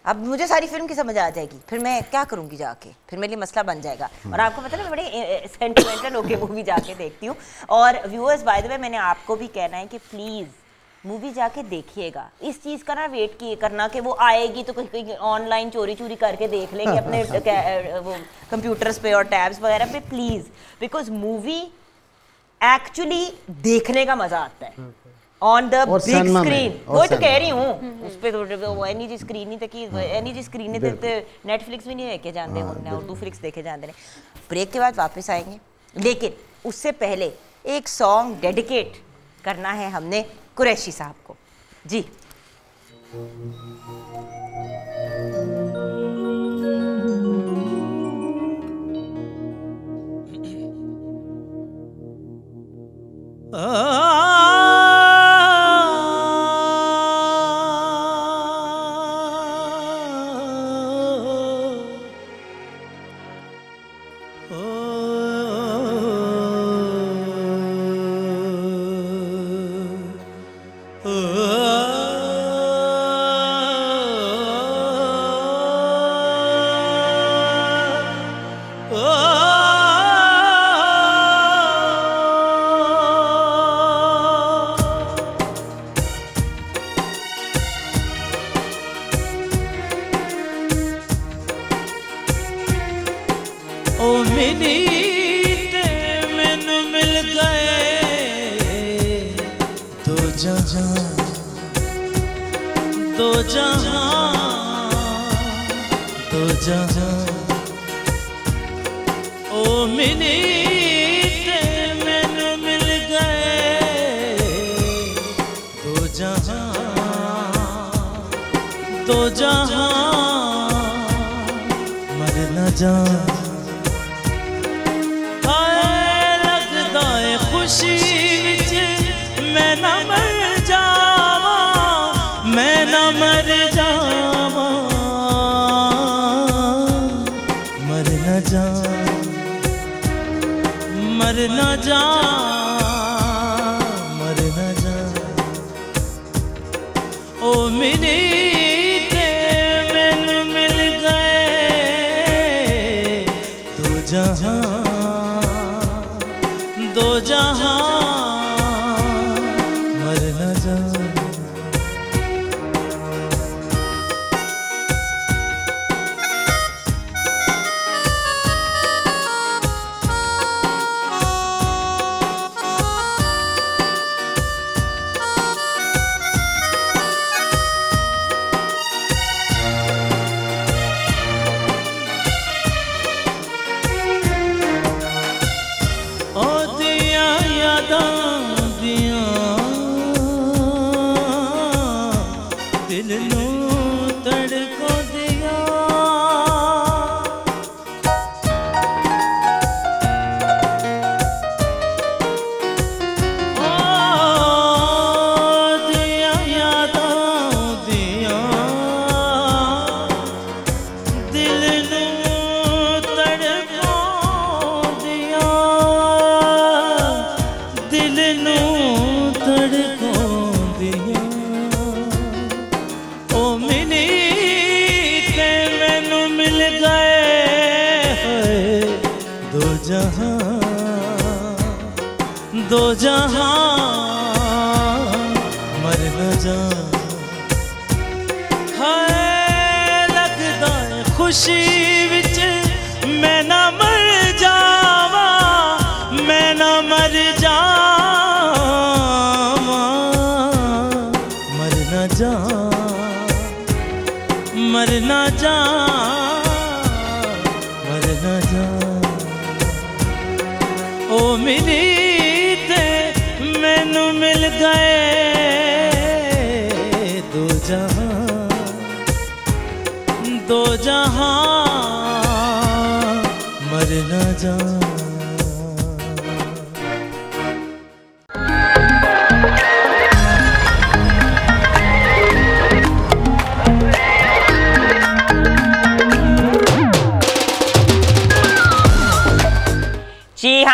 अब मुझे सारी फिल्म की समझ आ जाएगी, फिर मैं क्या करूंगी जाके, फिर मेरे लिए मसला बन जाएगा। और आपको पता है मैं बड़े सेंटिमेंटल होके मूवी जाके देखती हूँ। और व्यूअर्स बाय द वे मैंने आपको भी कहना है कि प्लीज़ मूवी जाके देखिएगा। इस चीज़ का ना वेट किए करना कि वो आएगी तो कहीं ऑनलाइन चोरी करके देख लेंगे अपने वो कंप्यूटर्स पे और टैब्स वगैरह पे, प्लीज़। बिकॉज मूवी एक्चुअली देखने का मज़ा आता है। ऑन द और बिग सनमा में, स्क्रीन। और वही तो सनमा। कह रही हूँ, उस पे तो वो एनी जी स्क्रीन नहीं तकी, एनी जी स्क्रीन नहीं ते नेटफ्लिक्स भी नहीं देखे जाते होने, उर्दू फ्लिक्स देखे जाते हैं। ब्रेक के बाद वापस आएंगे, लेकिन उससे पहले एक सॉन्ग डेडिकेट करना है हमने कुरैशी साहब को। जी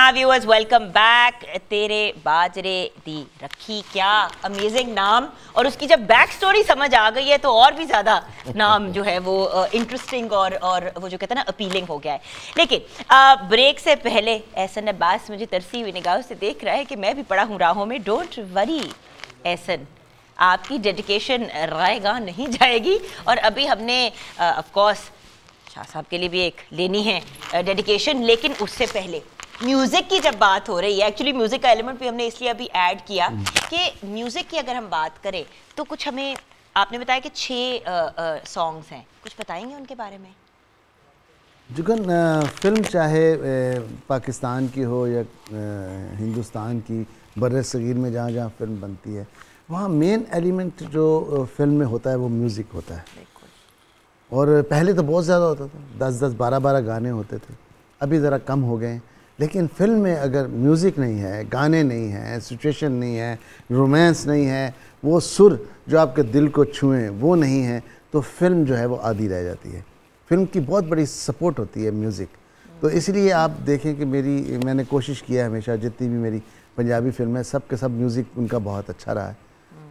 व्यूअर्स, वेलकम बैक। तेरे बाजरे दी रखी, क्या अमेजिंग नाम, और उसकी जब बैक स्टोरी समझ आ गई है तो और भी ज़्यादा नाम जो है वो इंटरेस्टिंग और वो जो कहते हैं ना अपीलिंग हो गया है। लेकिन ब्रेक से पहले एहसन अब्बास मुझे तरसी हुई निगाहों से देख रहा है कि मैं भी पड़ा हूँ राहों में। डोंट वरी एहसन, आपकी डेडिकेशन रायगा नहीं जाएगी। और अभी हमने ऑफ कोर्स शाह साहब के लिए भी एक लेनी है डेडिकेशन, लेकिन उससे पहले म्यूजिक की जब बात हो रही है, एक्चुअली म्यूजिक का एलिमेंट भी हमने इसलिए अभी ऐड किया कि म्यूजिक की अगर हम बात करें तो कुछ हमें, आपने बताया कि 6 सॉन्ग्स हैं, कुछ बताएंगे उनके बारे में? जुगन फिल्म चाहे पाकिस्तान की हो या हिंदुस्तान की, बर्रे सगीर में जहाँ जहाँ फिल्म बनती है, वहाँ मेन एलिमेंट जो फिल्म में होता है वो म्यूज़िक होता है। और पहले तो बहुत ज़्यादा होता था, 10-10, 12-12 गाने होते थे, अभी ज़रा कम हो गए। लेकिन फिल्म में अगर म्यूज़िक नहीं है, गाने नहीं हैं, सिचुएशन नहीं है, रोमांस नहीं है, वो सुर जो आपके दिल को छुएं वो नहीं है, तो फिल्म जो है वो आधी रह जाती है। फिल्म की बहुत बड़ी सपोर्ट होती है म्यूज़िक। तो इसलिए आप देखें कि मैंने कोशिश किया है हमेशा, जितनी भी मेरी पंजाबी फिल्म है सब के सब म्यूज़िक उनका बहुत अच्छा रहा है।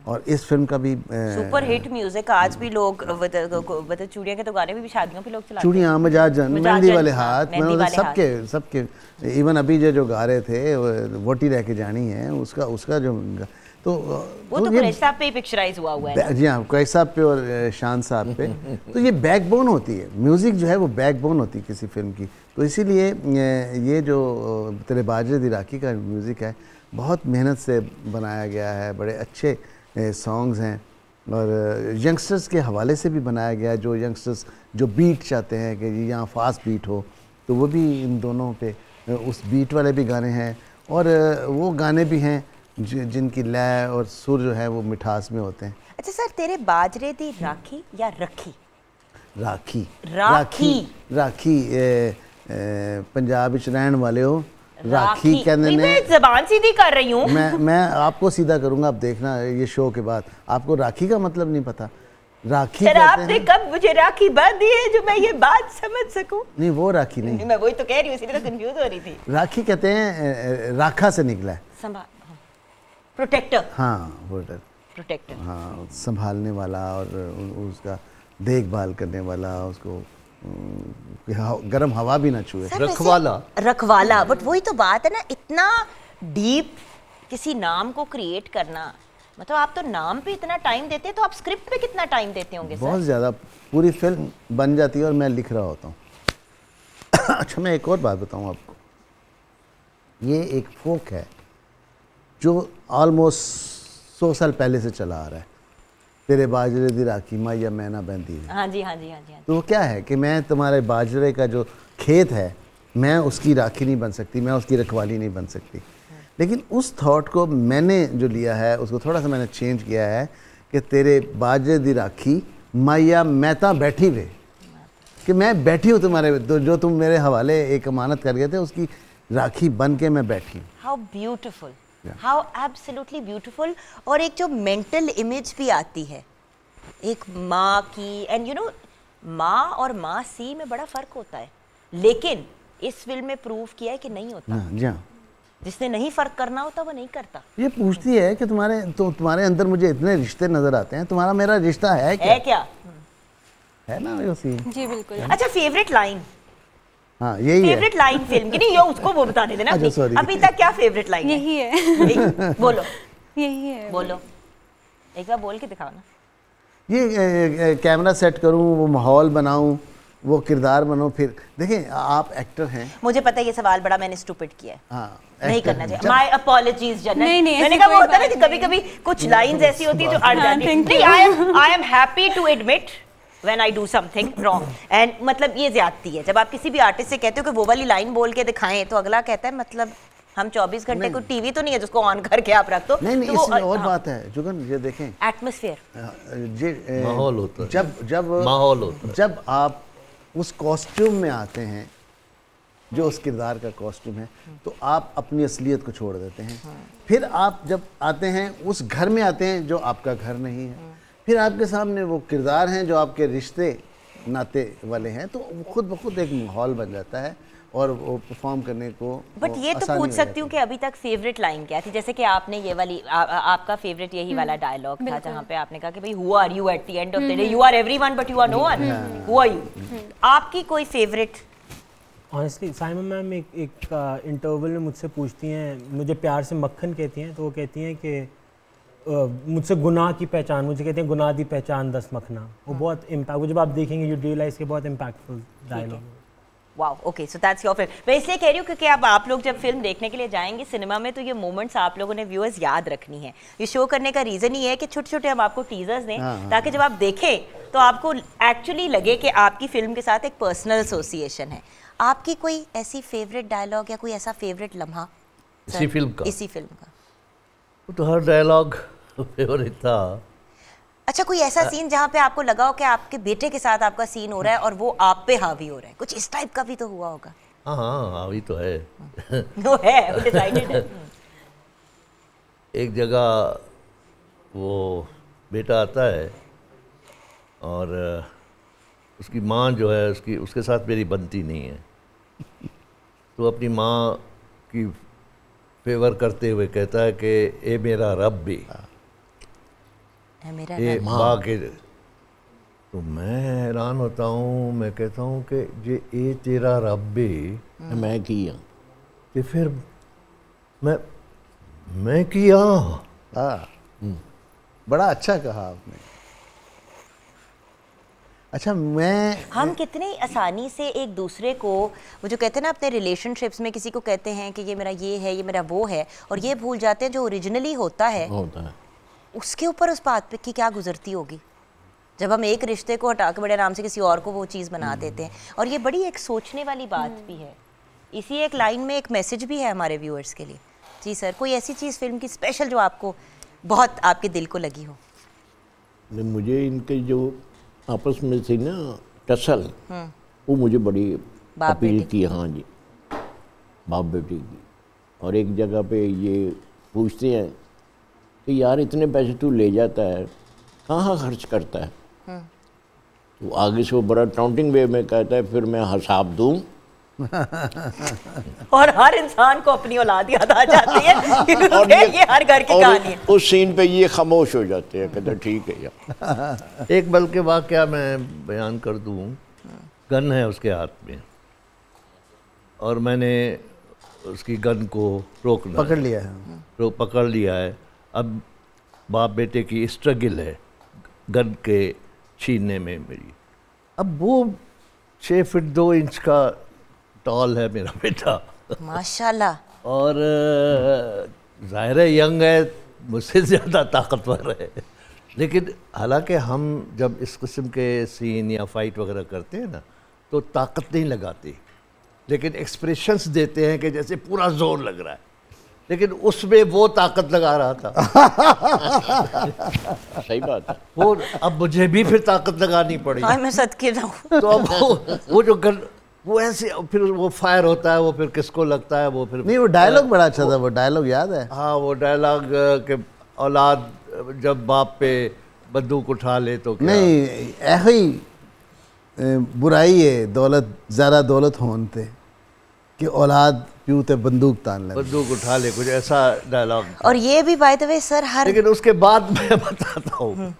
और इस फिल्म का भी सुपर हिट म्यूजिक, आज भी लोग चूड़ियाँ के तो गाने भी शादियों पे लोग चलाते हैं। चूड़ियाँ, मजाजन, मेहंदी वाले हाथ, सबके इवन अभी जो गा रहे थे वोटी रह के जानी है, उसका जो तो वो तो कुरैश साहब पे ही पिक्चराइज हुआ है। जी हाँ, कुरैश साहब पे और शान साहब पे। तो ये बैकबोन होती है, म्यूज़िक जो है वो बैकबोन होती है किसी फिल्म की। तो इसीलिए ये जो तेरे बाजरे दी राखी का म्यूज़िक है बहुत मेहनत से बनाया गया है, बड़े अच्छे सॉन्ग्स हैं और यंगस्टर्स के हवाले से भी बनाया गया है। जो यंगस्टर्स जो बीट चाहते हैं कि यहाँ फास्ट बीट हो, तो वो भी इन दोनों पे उस बीट वाले भी गाने हैं और वो गाने भी हैं जिनकी लय और सुर जो है वो मिठास में होते हैं। अच्छा सर, तेरे बाजरे दी राखी या रखी? राखी राखी राखी पंजाब विच रहने वाले हो, राखी कहने ने। मैं ज़बान सीधी कर रही हूँ। मैं आपको सीधा करूँगा, आप देखना ये शो के बाद आपको राखी का मतलब नहीं पता। राखी सर आपने कब मुझे राखी बांधी है जो मैं ये बात समझ सकूं? नहीं, वो राखी नहीं, मैं वही तो कह रही हूँ, इसीलिए तो कंफ्यूज हो रही थी। राखी कहते हैं राखा से निकला है, प्रोटेक्टर। हाँ, प्रोटेक्टर, हाँ, संभालने वाला और उसका देखभाल करने वाला, उसको गर्म हवा भी ना छुए, रखवाला। बट वही तो बात है ना, इतना डीप किसी नाम को क्रिएट करना, मतलब आप तो नाम पे इतना टाइम देते हैं, तो आप स्क्रिप्ट पे कितना टाइम देते होंगे? बहुत ज़्यादा। पूरी फिल्म बन जाती है और मैं लिख रहा होता हूँ। अच्छा, मैं एक और बात बताऊँ आपको, ये एक फोक है जो ऑलमोस्ट 100 साल पहले से चला आ रहा है। तेरे बाजरे दी राखी माया मैना बंदी है। हाँ जी, हाँ जी, हाँ जी। तो क्या है कि मैं तुम्हारे बाजरे का जो खेत है, मैं उसकी राखी नहीं बन सकती, मैं उसकी रखवाली नहीं बन सकती। लेकिन उस थॉट को मैंने जो लिया है उसको थोड़ा सा मैंने चेंज किया है कि तेरे बाजरे दी राखी माया मैता बैठी हुए, कि मैं बैठी हूँ तुम्हारे, जो तुम मेरे हवाले एक अमानत कर गए थे, उसकी राखी बन के मैं बैठी हूँ। How beautiful, how absolutely beautiful. और एक जो मेंटल इमेज भी आती है एक माँ की, एंड यू नो माँ और माँ सी में बड़ा फर्क होता है, लेकिन इस फिल्म में प्रूव किया है कि नहीं होता। जी हाँ, जिसने नहीं फर्क करना होता वो नहीं करता। ये पूछती है कि तुम्हारे अंदर मुझे इतने रिश्ते नजर आते हैं, तुम्हारा मेरा रिश्ता है क्या? है ना वो सीन? जी बिल्कुल। अच्छा, फेवरेट लाइन? हाँ, यही है फेवरेट लाइन फिल्म की। नहीं, ये उसको वो बता देना। अच्छा, अभी तक क्या फेवरेट लाइन? यही है। बोलो। यही है, बोलो, एक बार बोल के दिखाओ ना। ये कैमरा सेट करूँ, वो माहौल बनाऊँ, वो किरदार बनो, फिर देखें आप एक्टर हैं। मुझे पता है ये सवाल बड़ा मैंने स्टूपिड किया है। हाँ, नहीं करना चाहिए। My apologies general. नहीं, मैंने कहा वो होता है ना कि कभी-कभी कुछ लाइंस ऐसी होती है जो अड़ जाती है। नहीं, I am happy to admit when I do something wrong, and मतलब ये ज्यादती है। जब आप किसी भी आर्टिस्ट से कहते हो कि वो वाली लाइन बोल के दिखाएं, तो अगला कहता है मतलब हम 24 घंटे को टीवी तो नहीं है जिसको ऑन करके आप रख दो। नहीं, इसमें और बात है जुगन, ये देखें एटमॉस्फेयर, माहौल होता है। जब माहौल होता है। जब आप उस कॉस्ट्यूम में आते हैं, जो उस किरदार का कॉस्ट्यूम है, तो आप अपनी असलियत को छोड़ देते हैं। फिर आप जब आते हैं उस घर में आते हैं जो आपका घर नहीं है, फिर आपके सामने वो किरदार हैं जो आपके रिश्ते नाते वाले हैं, तो खुद ब खुद एक माहौल बन जाता है और वो परफॉर्म करने को। बट ये तो पूछ सकती हूँ कि अभी तक फेवरेट लाइन क्या थी? जैसे कि आपने ये वाली आपका फेवरेट यही वाला डायलॉग था जहाँ पे आपने कहा कि भाई who are you at the end of the day, you are everyone but you are no one, who are you? आपकी कोई फेवरेट? ऑनेस्टली साइमन मैम एक इंटरवल में मुझसे पूछती हैं, मुझे प्यार से मक्खन कहती हैं, तो वो कहती हैं कि मुझसे गुनाह की पहचान, मुझे कहते हैं गुनाह दी पहचान 10 मखना। वो बहुत इम्पैक्ट, जब आप देखेंगे यू रियलाइज के बहुत impactful dialogue. Wow, okay, so that's your film. मैं इसलिए कह रही हूँ क्योंकि अब आप लोग जब फिल्म देखने के लिए जाएंगे सिनेमा में तो ये मोमेंट्स आप लोगों ने व्यूअर्स याद रखनी है। ये शो करने का रीज़न ही है कि छोटे छोटे हम आपको टीजर्स दें ताकि जब आप देखें तो आपको एक्चुअली लगे कि आपकी फिल्म के साथ एक पर्सनल एसोसिएशन है। आपकी कोई ऐसी फेवरेट डायलॉग या कोई ऐसा फेवरेट लम्हा इसी फिल्म का? इसी फिल्म का वो तो हर डायलॉग फेवरेट था। अच्छा, कोई ऐसा सीन जहाँ पे आपको लगा हो कि आपके बेटे के साथ आपका सीन हो रहा है और वो आप पे हावी हो रहा है, कुछ इस टाइप का भी तो हुआ होगा? हाँ हाँ हावी तो है। वो है, वो डिसाइडेड है। एक जगह वो बेटा आता है और उसकी माँ जो है उसके साथ मेरी बनती नहीं है, तो अपनी माँ की फेवर करते हुए कहता है कि ए मेरा रब भी, मेरा ये माँ के। तो मैं हैरान होता हूँ, मैं कहता हूँ कि ये ए तेरा रब भी मैं किया कि फिर मैं किया। बड़ा अच्छा कहा आपने। अच्छा, हम कितनी आसानी से एक दूसरे को, वो जो कहते हैं ना अपने रिलेशनशिप्स में किसी को कहते हैं कि ये मेरा ये है, ये मेरा वो है, और ये भूल जाते हैं जो ओरिजिनली होता है उसके ऊपर उस बात पे की क्या गुजरती होगी जब हम एक रिश्ते को हटा के बड़े आराम से किसी और को वो चीज़ बना देते हैं। और ये बड़ी एक सोचने वाली बात भी है। इसी एक लाइन में एक मैसेज भी है हमारे व्यूअर्स के लिए। जी सर, कोई ऐसी चीज़ फिल्म की स्पेशल जो आपको बहुत आपके दिल को लगी हो? मुझे इनके जो आपस में थी ना टसल, वो मुझे बड़ी अपील की। हाँ जी, बाप बेटी की। और एक जगह पे ये पूछते हैं कि यार इतने पैसे तू ले जाता है, कहाँ खर्च करता है? तो आगे से वो बड़ा टाउंटिंग वे में कहता है फिर मैं हिसाब दूँ। और हर इंसान को अपनी औलाद याद आ जाती है और ये हर घर की कहानी है। उस सीन पे ये खामोश हो जाते हैं, कहते ठीक है यार। एक बल्कि वाकया मैं बयान कर दूं। गन है उसके हाथ में और मैंने उसकी गन को रोकना पकड़ लिया है, पकड़ लिया है। अब बाप बेटे की स्ट्रगल है गन के छीनने में मेरी। अब वो 6 फीट 2 इंच का टॉल है मेरा बेटा, माशाल्लाह, और ज़ाहिर है यंग है, मुझसे ज़्यादा ताकतवर है। लेकिन हालांकि हम जब इस किस्म के सीन या फाइट वगैरह करते हैं ना तो ताकत नहीं लगाते, लेकिन एक्सप्रेशंस देते हैं कि जैसे पूरा जोर लग रहा है, लेकिन उसमें वो ताकत लगा रहा था। सही बात है। वो अब मुझे भी फिर ताकत लगानी पड़ी। मैं सदके जाऊं। तो अब वो जो गन वो ऐसे फिर वो फायर होता है, वो फिर किसको लगता है, वो फिर नहीं, वो डायलॉग बड़ा अच्छा था। वो डायलॉग याद है? हाँ, वो डायलॉग के औलाद जब बाप पे बंदूक उठा ले तो क्या? नहीं, ऐसे ही बुराई है दौलत ज़्यादा दौलत होने ते कि औलाद प्यू ते बंदूक तान ले, बंदूक उठा ले, कुछ ऐसा डायलॉग। और ये भी बाय द वे सर हर, लेकिन उसके बाद मैं बताता हूँ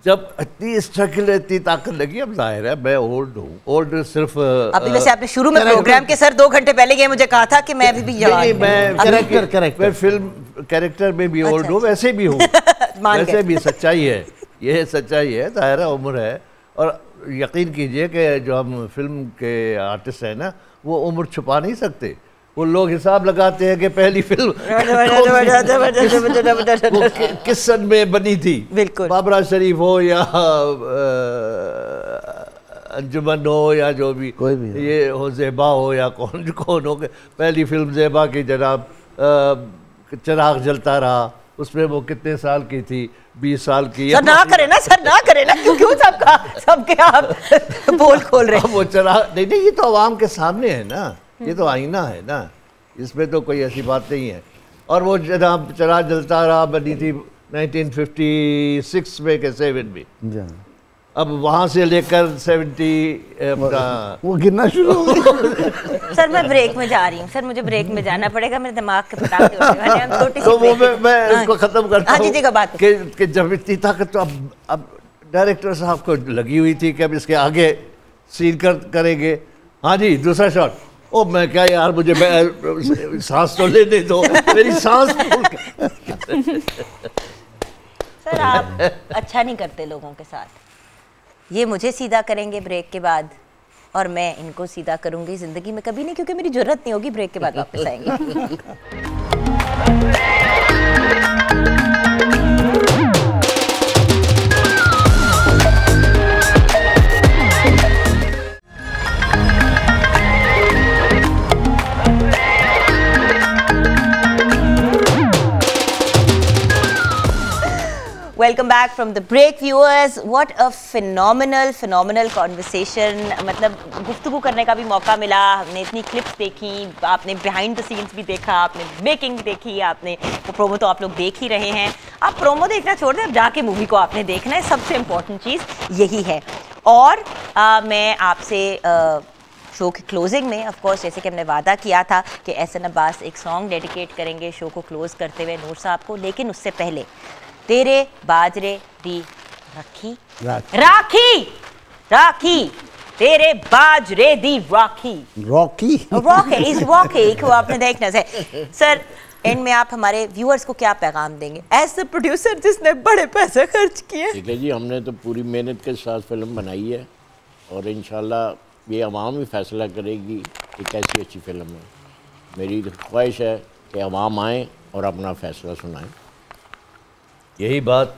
जब इतनी स्ट्रगल इतनी ताकत लगी, अब जाहिर है मैं ओल्ड हूँ। ओल्ड सिर्फ अभी वैसे आपने शुरू में प्रोग्राम के सर 2 घंटे पहले गए मुझे कहा था कि मैं भी मैं फिल्म कैरेक्टर में भी ओल्ड हूँ, वैसे भी हूँ। वैसे भी सच्चाई है, ये सच्चाई है, जाहिर है उम्र है। और यकीन कीजिए कि जो हम फिल्म के आर्टिस्ट हैं ना, वो उम्र छुपा नहीं सकते। वो लोग हिसाब लगाते हैं कि पहली फिल्म किस सन में बनी थी, बिल्कुल बाबरा शरीफ हो या अंजुमन हो या जो भी, कोई भी ये हो, ज़ेबा हो या कौन हो। पहली फिल्म ज़ेबा की जनाब चिराग जलता रहा, उसमें वो कितने साल की थी? 20 साल की। सर ना करे ना, सर ना करे ना, क्यों सबके आप बोल खोल रहे हैं? वो चिराग नहीं, ये तो आवाम के सामने है ना, ये तो आईना है ना, इसमें तो कोई ऐसी बात नहीं है। और वो जनाब चिराग जलता रहा बनी थी 1956 में के 7 में। अब वहाँ से लेकर 70 वो गिरना शुरू हो गया। सर मैं ब्रेक में जा रही हूँ, सर मुझे ब्रेक में जाना पड़ेगा, मेरे दिमाग के पटाखे उड़ने वाले हैं। छोटी सी तो वो मैं इसको ख़त्म करता हूँ। जी जी का बात कि जब इतनी ताकत, तो अब डायरेक्टर साहब को लगी हुई थी कि अब इसके आगे सीन करेंगे। हाँ जी, दूसरा शॉट। ओ मैं क्या यार, मुझे सांस तो लेने दो, मेरी सांस। सर आप अच्छा नहीं करते लोगों के साथ, ये मुझे सीधा करेंगे ब्रेक के बाद, और मैं इनको सीधा करूँगी ज़िंदगी में कभी नहीं, क्योंकि मेरी ज़रूरत नहीं होगी। ब्रेक के बाद वापस आएंगे। Welcome back from the break viewers. What a phenomenal conversation. मतलब गुफ्तगू करने का भी मौका मिला, हमने इतनी क्लिप्स देखी, आपने बिहाइंड द सीन्स भी देखा, आपने मेकिंग भी देखी, आपने वो प्रोमो तो आप लोग देख ही रहे हैं। आप प्रोमो देखना छोड़ दें, अब जाके मूवी को आपने देखना है, सबसे इम्पोर्टेंट चीज़ यही है। और मैं आपसे शो के क्लोजिंग में ऑफ कोर्स जैसे कि हमने वादा किया था कि एहसन अब्बास एक सॉन्ग डेडिकेट करेंगे शो को क्लोज करते हुए नूर साहब को, लेकिन उससे पहले तेरे बाजरे दी राखी तेरे बाजरे दी राखी इज रॉकी को आपने देखना है। सर एंड में आप हमारे व्यूअर्स को क्या पैगाम देंगे एज द प्रोड्यूसर जिसने बड़े पैसे खर्च किए? ठीक है जी, हमने तो पूरी मेहनत के साथ फिल्म बनाई है और इंशाल्लाह ये अवाम ही फैसला करेगी कि कैसी अच्छी फिल्म है। मेरी ख्वाहिश है कि अवाम आएँ और अपना फैसला सुनाएं। यही बात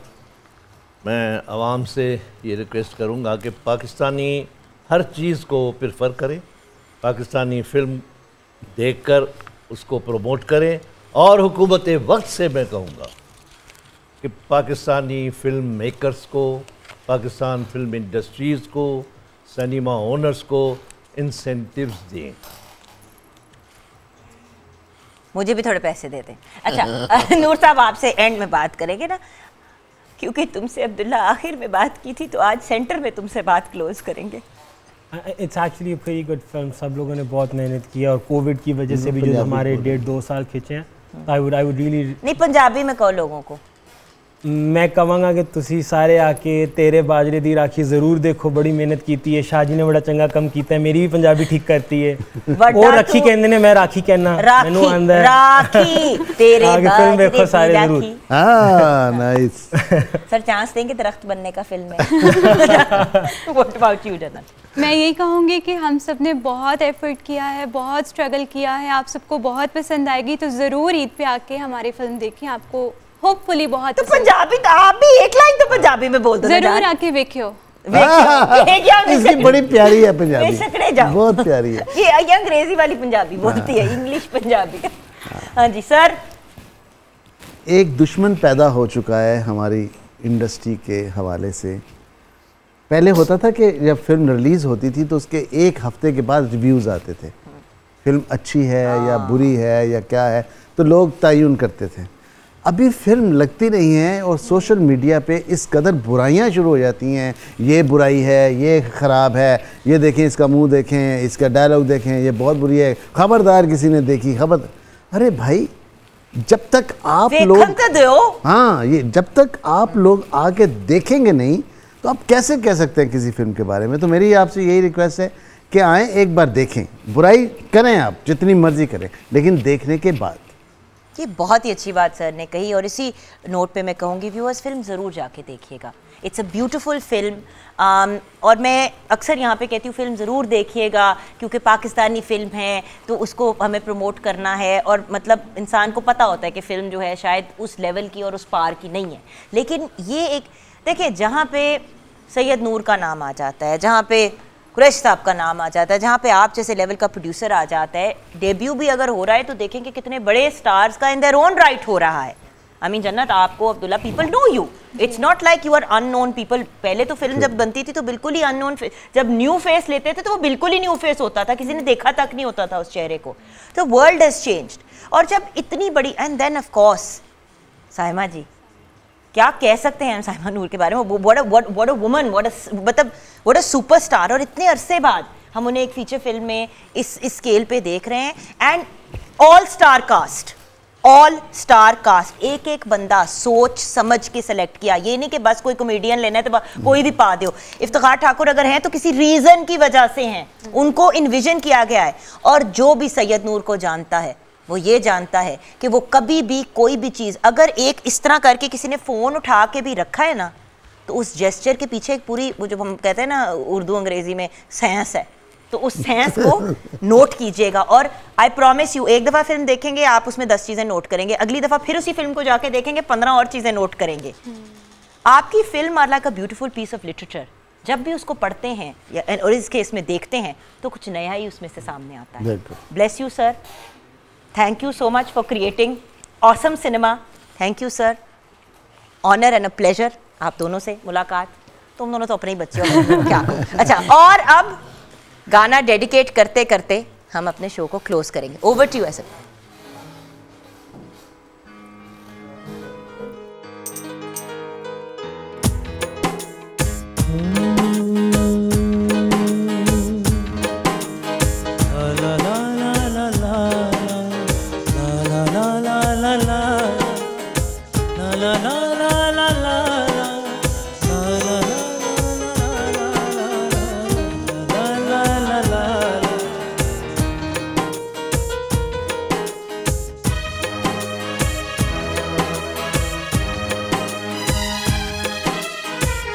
मैं आवाम से ये रिक्वेस्ट करूँगा कि पाकिस्तानी हर चीज़ को प्रेफर करें, पाकिस्तानी फ़िल्म देखकर उसको प्रमोट करें। और हुकूमत वक्त से मैं कहूँगा कि पाकिस्तानी फ़िल्म मेकर्स को, पाकिस्तान फ़िल्म इंडस्ट्रीज़ को, सिनेमा ओनर्स को इंसेंटिव्स दें। मुझे भी थोड़े पैसे दे दें। अच्छा नूर साहब आपसे एंड में बात करेंगे ना, क्योंकि तुमसे अब्दुल्ला आखिर में बात की थी, तो आज सेंटर में तुमसे बात क्लोज करेंगे। It's actually very good film. सब लोगों ने बहुत मेहनत की है और कोविड की वजह से भी जो हमारे 1.5-2 साल खींचे हैं, आई वुड रियली नहीं पंजाबी में कहो लोगों को। मैं कहूँगा कि तुसी सारे आके तेरे बाजरे दी राखी जरूर देखो, बड़ी मेहनत की है। शाह जी ने बड़ा चंगा कम किया है, मेरी भी पंजाबी ठीक करती है। वो राखी कहते ने, मैं राखी कहना, मैनू आंदा है। राखी तेरे फिल्म देखो सारे जरूर। हां नाइस। सर चांस देंगे दरख्त बनने का फिल्म में। व्हाट अबाउट यू जन्नत? मैं यही कहूँगी कि हम सब ने बहुत एफर्ट किया है, बहुत स्ट्रगल किया है, आप सबको बहुत पसंद आएगी, तो ज़रूर ईद पे आके हमारी फिल्म देखें, आपको होपफुली बहुत तो पंजाबी तो आप भी एक लाइन तो पंजाबी में बोल दो। जरूर आके देखियो। इसकी बड़ी प्यारी है पंजाबी, बहुत प्यारी है ये अंग्रेजी वाली पंजाबी बोलती है, इंग्लिश पंजाबी। हाँ जी सर। एक दुश्मन पैदा हो चुका है हमारी इंडस्ट्री के हवाले से। पहले होता था कि जब फिल्म रिलीज़ होती थी तो उसके एक हफ्ते के बाद रिव्यूज़ आते थे, फिल्म अच्छी है या बुरी है या क्या है, तो लोग तयन करते थे। अभी फिल्म लगती नहीं है और सोशल मीडिया पे इस कदर बुराइयां शुरू हो जाती हैं, ये बुराई है, ये ख़राब है, ये देखें इसका मुंह देखें, इसका डायलॉग देखें, ये बहुत बुरी है, खबरदार किसी ने देखी खबर। अरे भाई जब तक आप लोग हाँ ये जब तक आप लोग आके देखेंगे नहीं तो आप कैसे कह सकते हैं किसी फिल्म के बारे में। तो मेरी आपसे यही रिक्वेस्ट है कि आएँ एक बार देखें, बुराई करें आप जितनी मर्जी करें, लेकिन देखने के बाद। ये बहुत ही अच्छी बात सर ने कही और इसी नोट पे मैं कहूँगी व्यूअर्स फिल्म ज़रूर जाके देखिएगा। इट्स अ ब्यूटीफुल फिल्म और मैं अक्सर यहाँ पे कहती हूँ फिल्म ज़रूर देखिएगा, क्योंकि पाकिस्तानी फ़िल्म है तो उसको हमें प्रमोट करना है। और मतलब इंसान को पता होता है कि फ़िल्म जो है शायद उस लेवल की और उस पार की नहीं है, लेकिन ये एक देखिए जहाँ पे सैयद नूर का नाम आ जाता है, जहाँ पे कुरैश साहब का नाम आ जाता है, जहाँ पे आप जैसे लेवल का प्रोड्यूसर आ जाता है, डेब्यू भी अगर हो रहा है तो देखेंगे कितने बड़े स्टार्स का इन देयर ओन राइट हो रहा है। आई मीन जन्नत आपको Abdullah people know you, it's not like you are unknown people. पहले तो फिल्म जब बनती थी तो बिल्कुल ही अननोन, जब न्यू फेस लेते थे तो वो बिल्कुल ही न्यू फेस होता था, किसी ने देखा तक नहीं होता था उस चेहरे को। तो वर्ल्ड हैज चेंज्ड। और जब इतनी बड़ी and then of course Saima ji, क्या कह सकते हैं हम साइमा नूर के बारे में, what a woman, what a superstar. और इतने अरसे बाद हम उन्हें एक फीचर फिल्म में इस स्केल पे देख रहे हैं। एंड ऑल स्टार कास्ट, एक एक बंदा सोच समझ के सेलेक्ट किया। ये नहीं कि बस कोई कॉमेडियन लेना है तो कोई भी पा दो। इफ्तिखार ठाकुर अगर हैं तो किसी रीजन की वजह से हैं, उनको इन्विजन किया गया है। और जो भी सैयद नूर को जानता है वो ये जानता है कि वो कभी भी कोई भी चीज़ अगर एक इस तरह करके किसी ने फ़ोन उठा के भी रखा है ना, तो उस जेस्चर के पीछे एक पूरी, वो जो हम कहते हैं ना उर्दू अंग्रेज़ी में, साइंस है। तो उस सेंस को नोट कीजिएगा। और आई प्रॉमिस यू, एक दफ़ा फिल्म देखेंगे आप उसमें 10 चीज़ें नोट करेंगे, अगली दफ़ा फिर उसी फिल्म को जाके देखेंगे 15 और चीज़ें नोट करेंगे। आपकी film are like a beautiful piece of literature. जब भी उसको पढ़ते हैं या और इसके इसमें देखते हैं तो कुछ नया ही उसमें से सामने आता है। Bless you sir, thank you so much for creating awesome cinema. Thank you sir, honour and a pleasure आप दोनों से मुलाकात। तुम दोनों तो अपने ही बच्चे हो क्या। अच्छा, और अब गाना डेडिकेट करते करते हम अपने शो को क्लोज करेंगे। Over to you SF.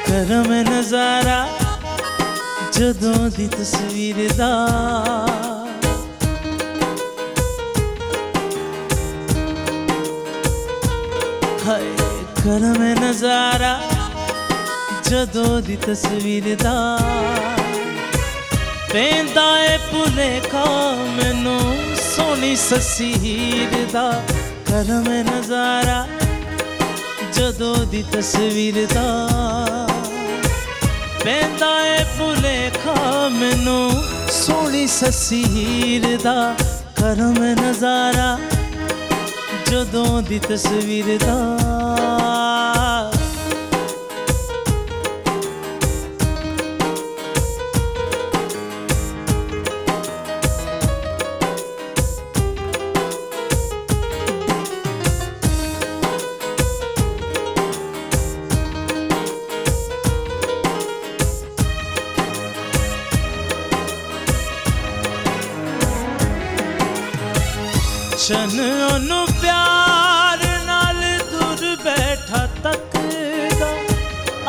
करम नज़ारा जदों दी तस्वीर दा, हाय करम नज़ारा जदों दी तस्वीर दा, पेंदा ए भुलेखा मैनू सोनी सस्सी हीर दा। करम नज़ारा जदों दी तस्वीर दा, पेंदा ए भुलेखा मैनू सोनी सस्सी हीर दा। करम नज़ारा जदों दी तस्वीर दा। चन ओनू प्यार नाल दूर बैठा तकदा,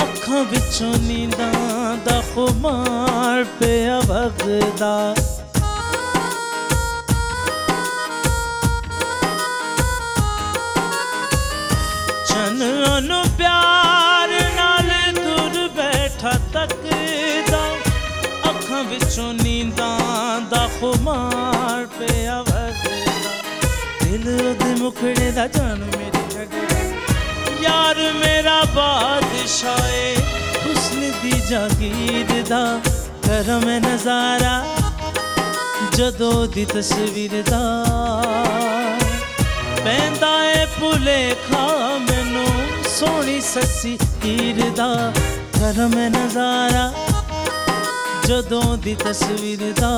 अखां विचों नींदां दा खुमार पिया वगदा। चन ओनू प्यार नाल दूर बैठा तकदा, अखां विचों नींदां दा खुमार पिया वगदा। दिल दे मुखड़े दा जान मेरी छड़े, यार मेरा बादशाह हुस्न दी जागीर दा। करम नज़ारा जदों दी तस्वीर दा, पेंदा ए भुलेखा मैनू सोनी सस्सी हीर दा। करम नज़ारा जदों दी तस्वीर दा।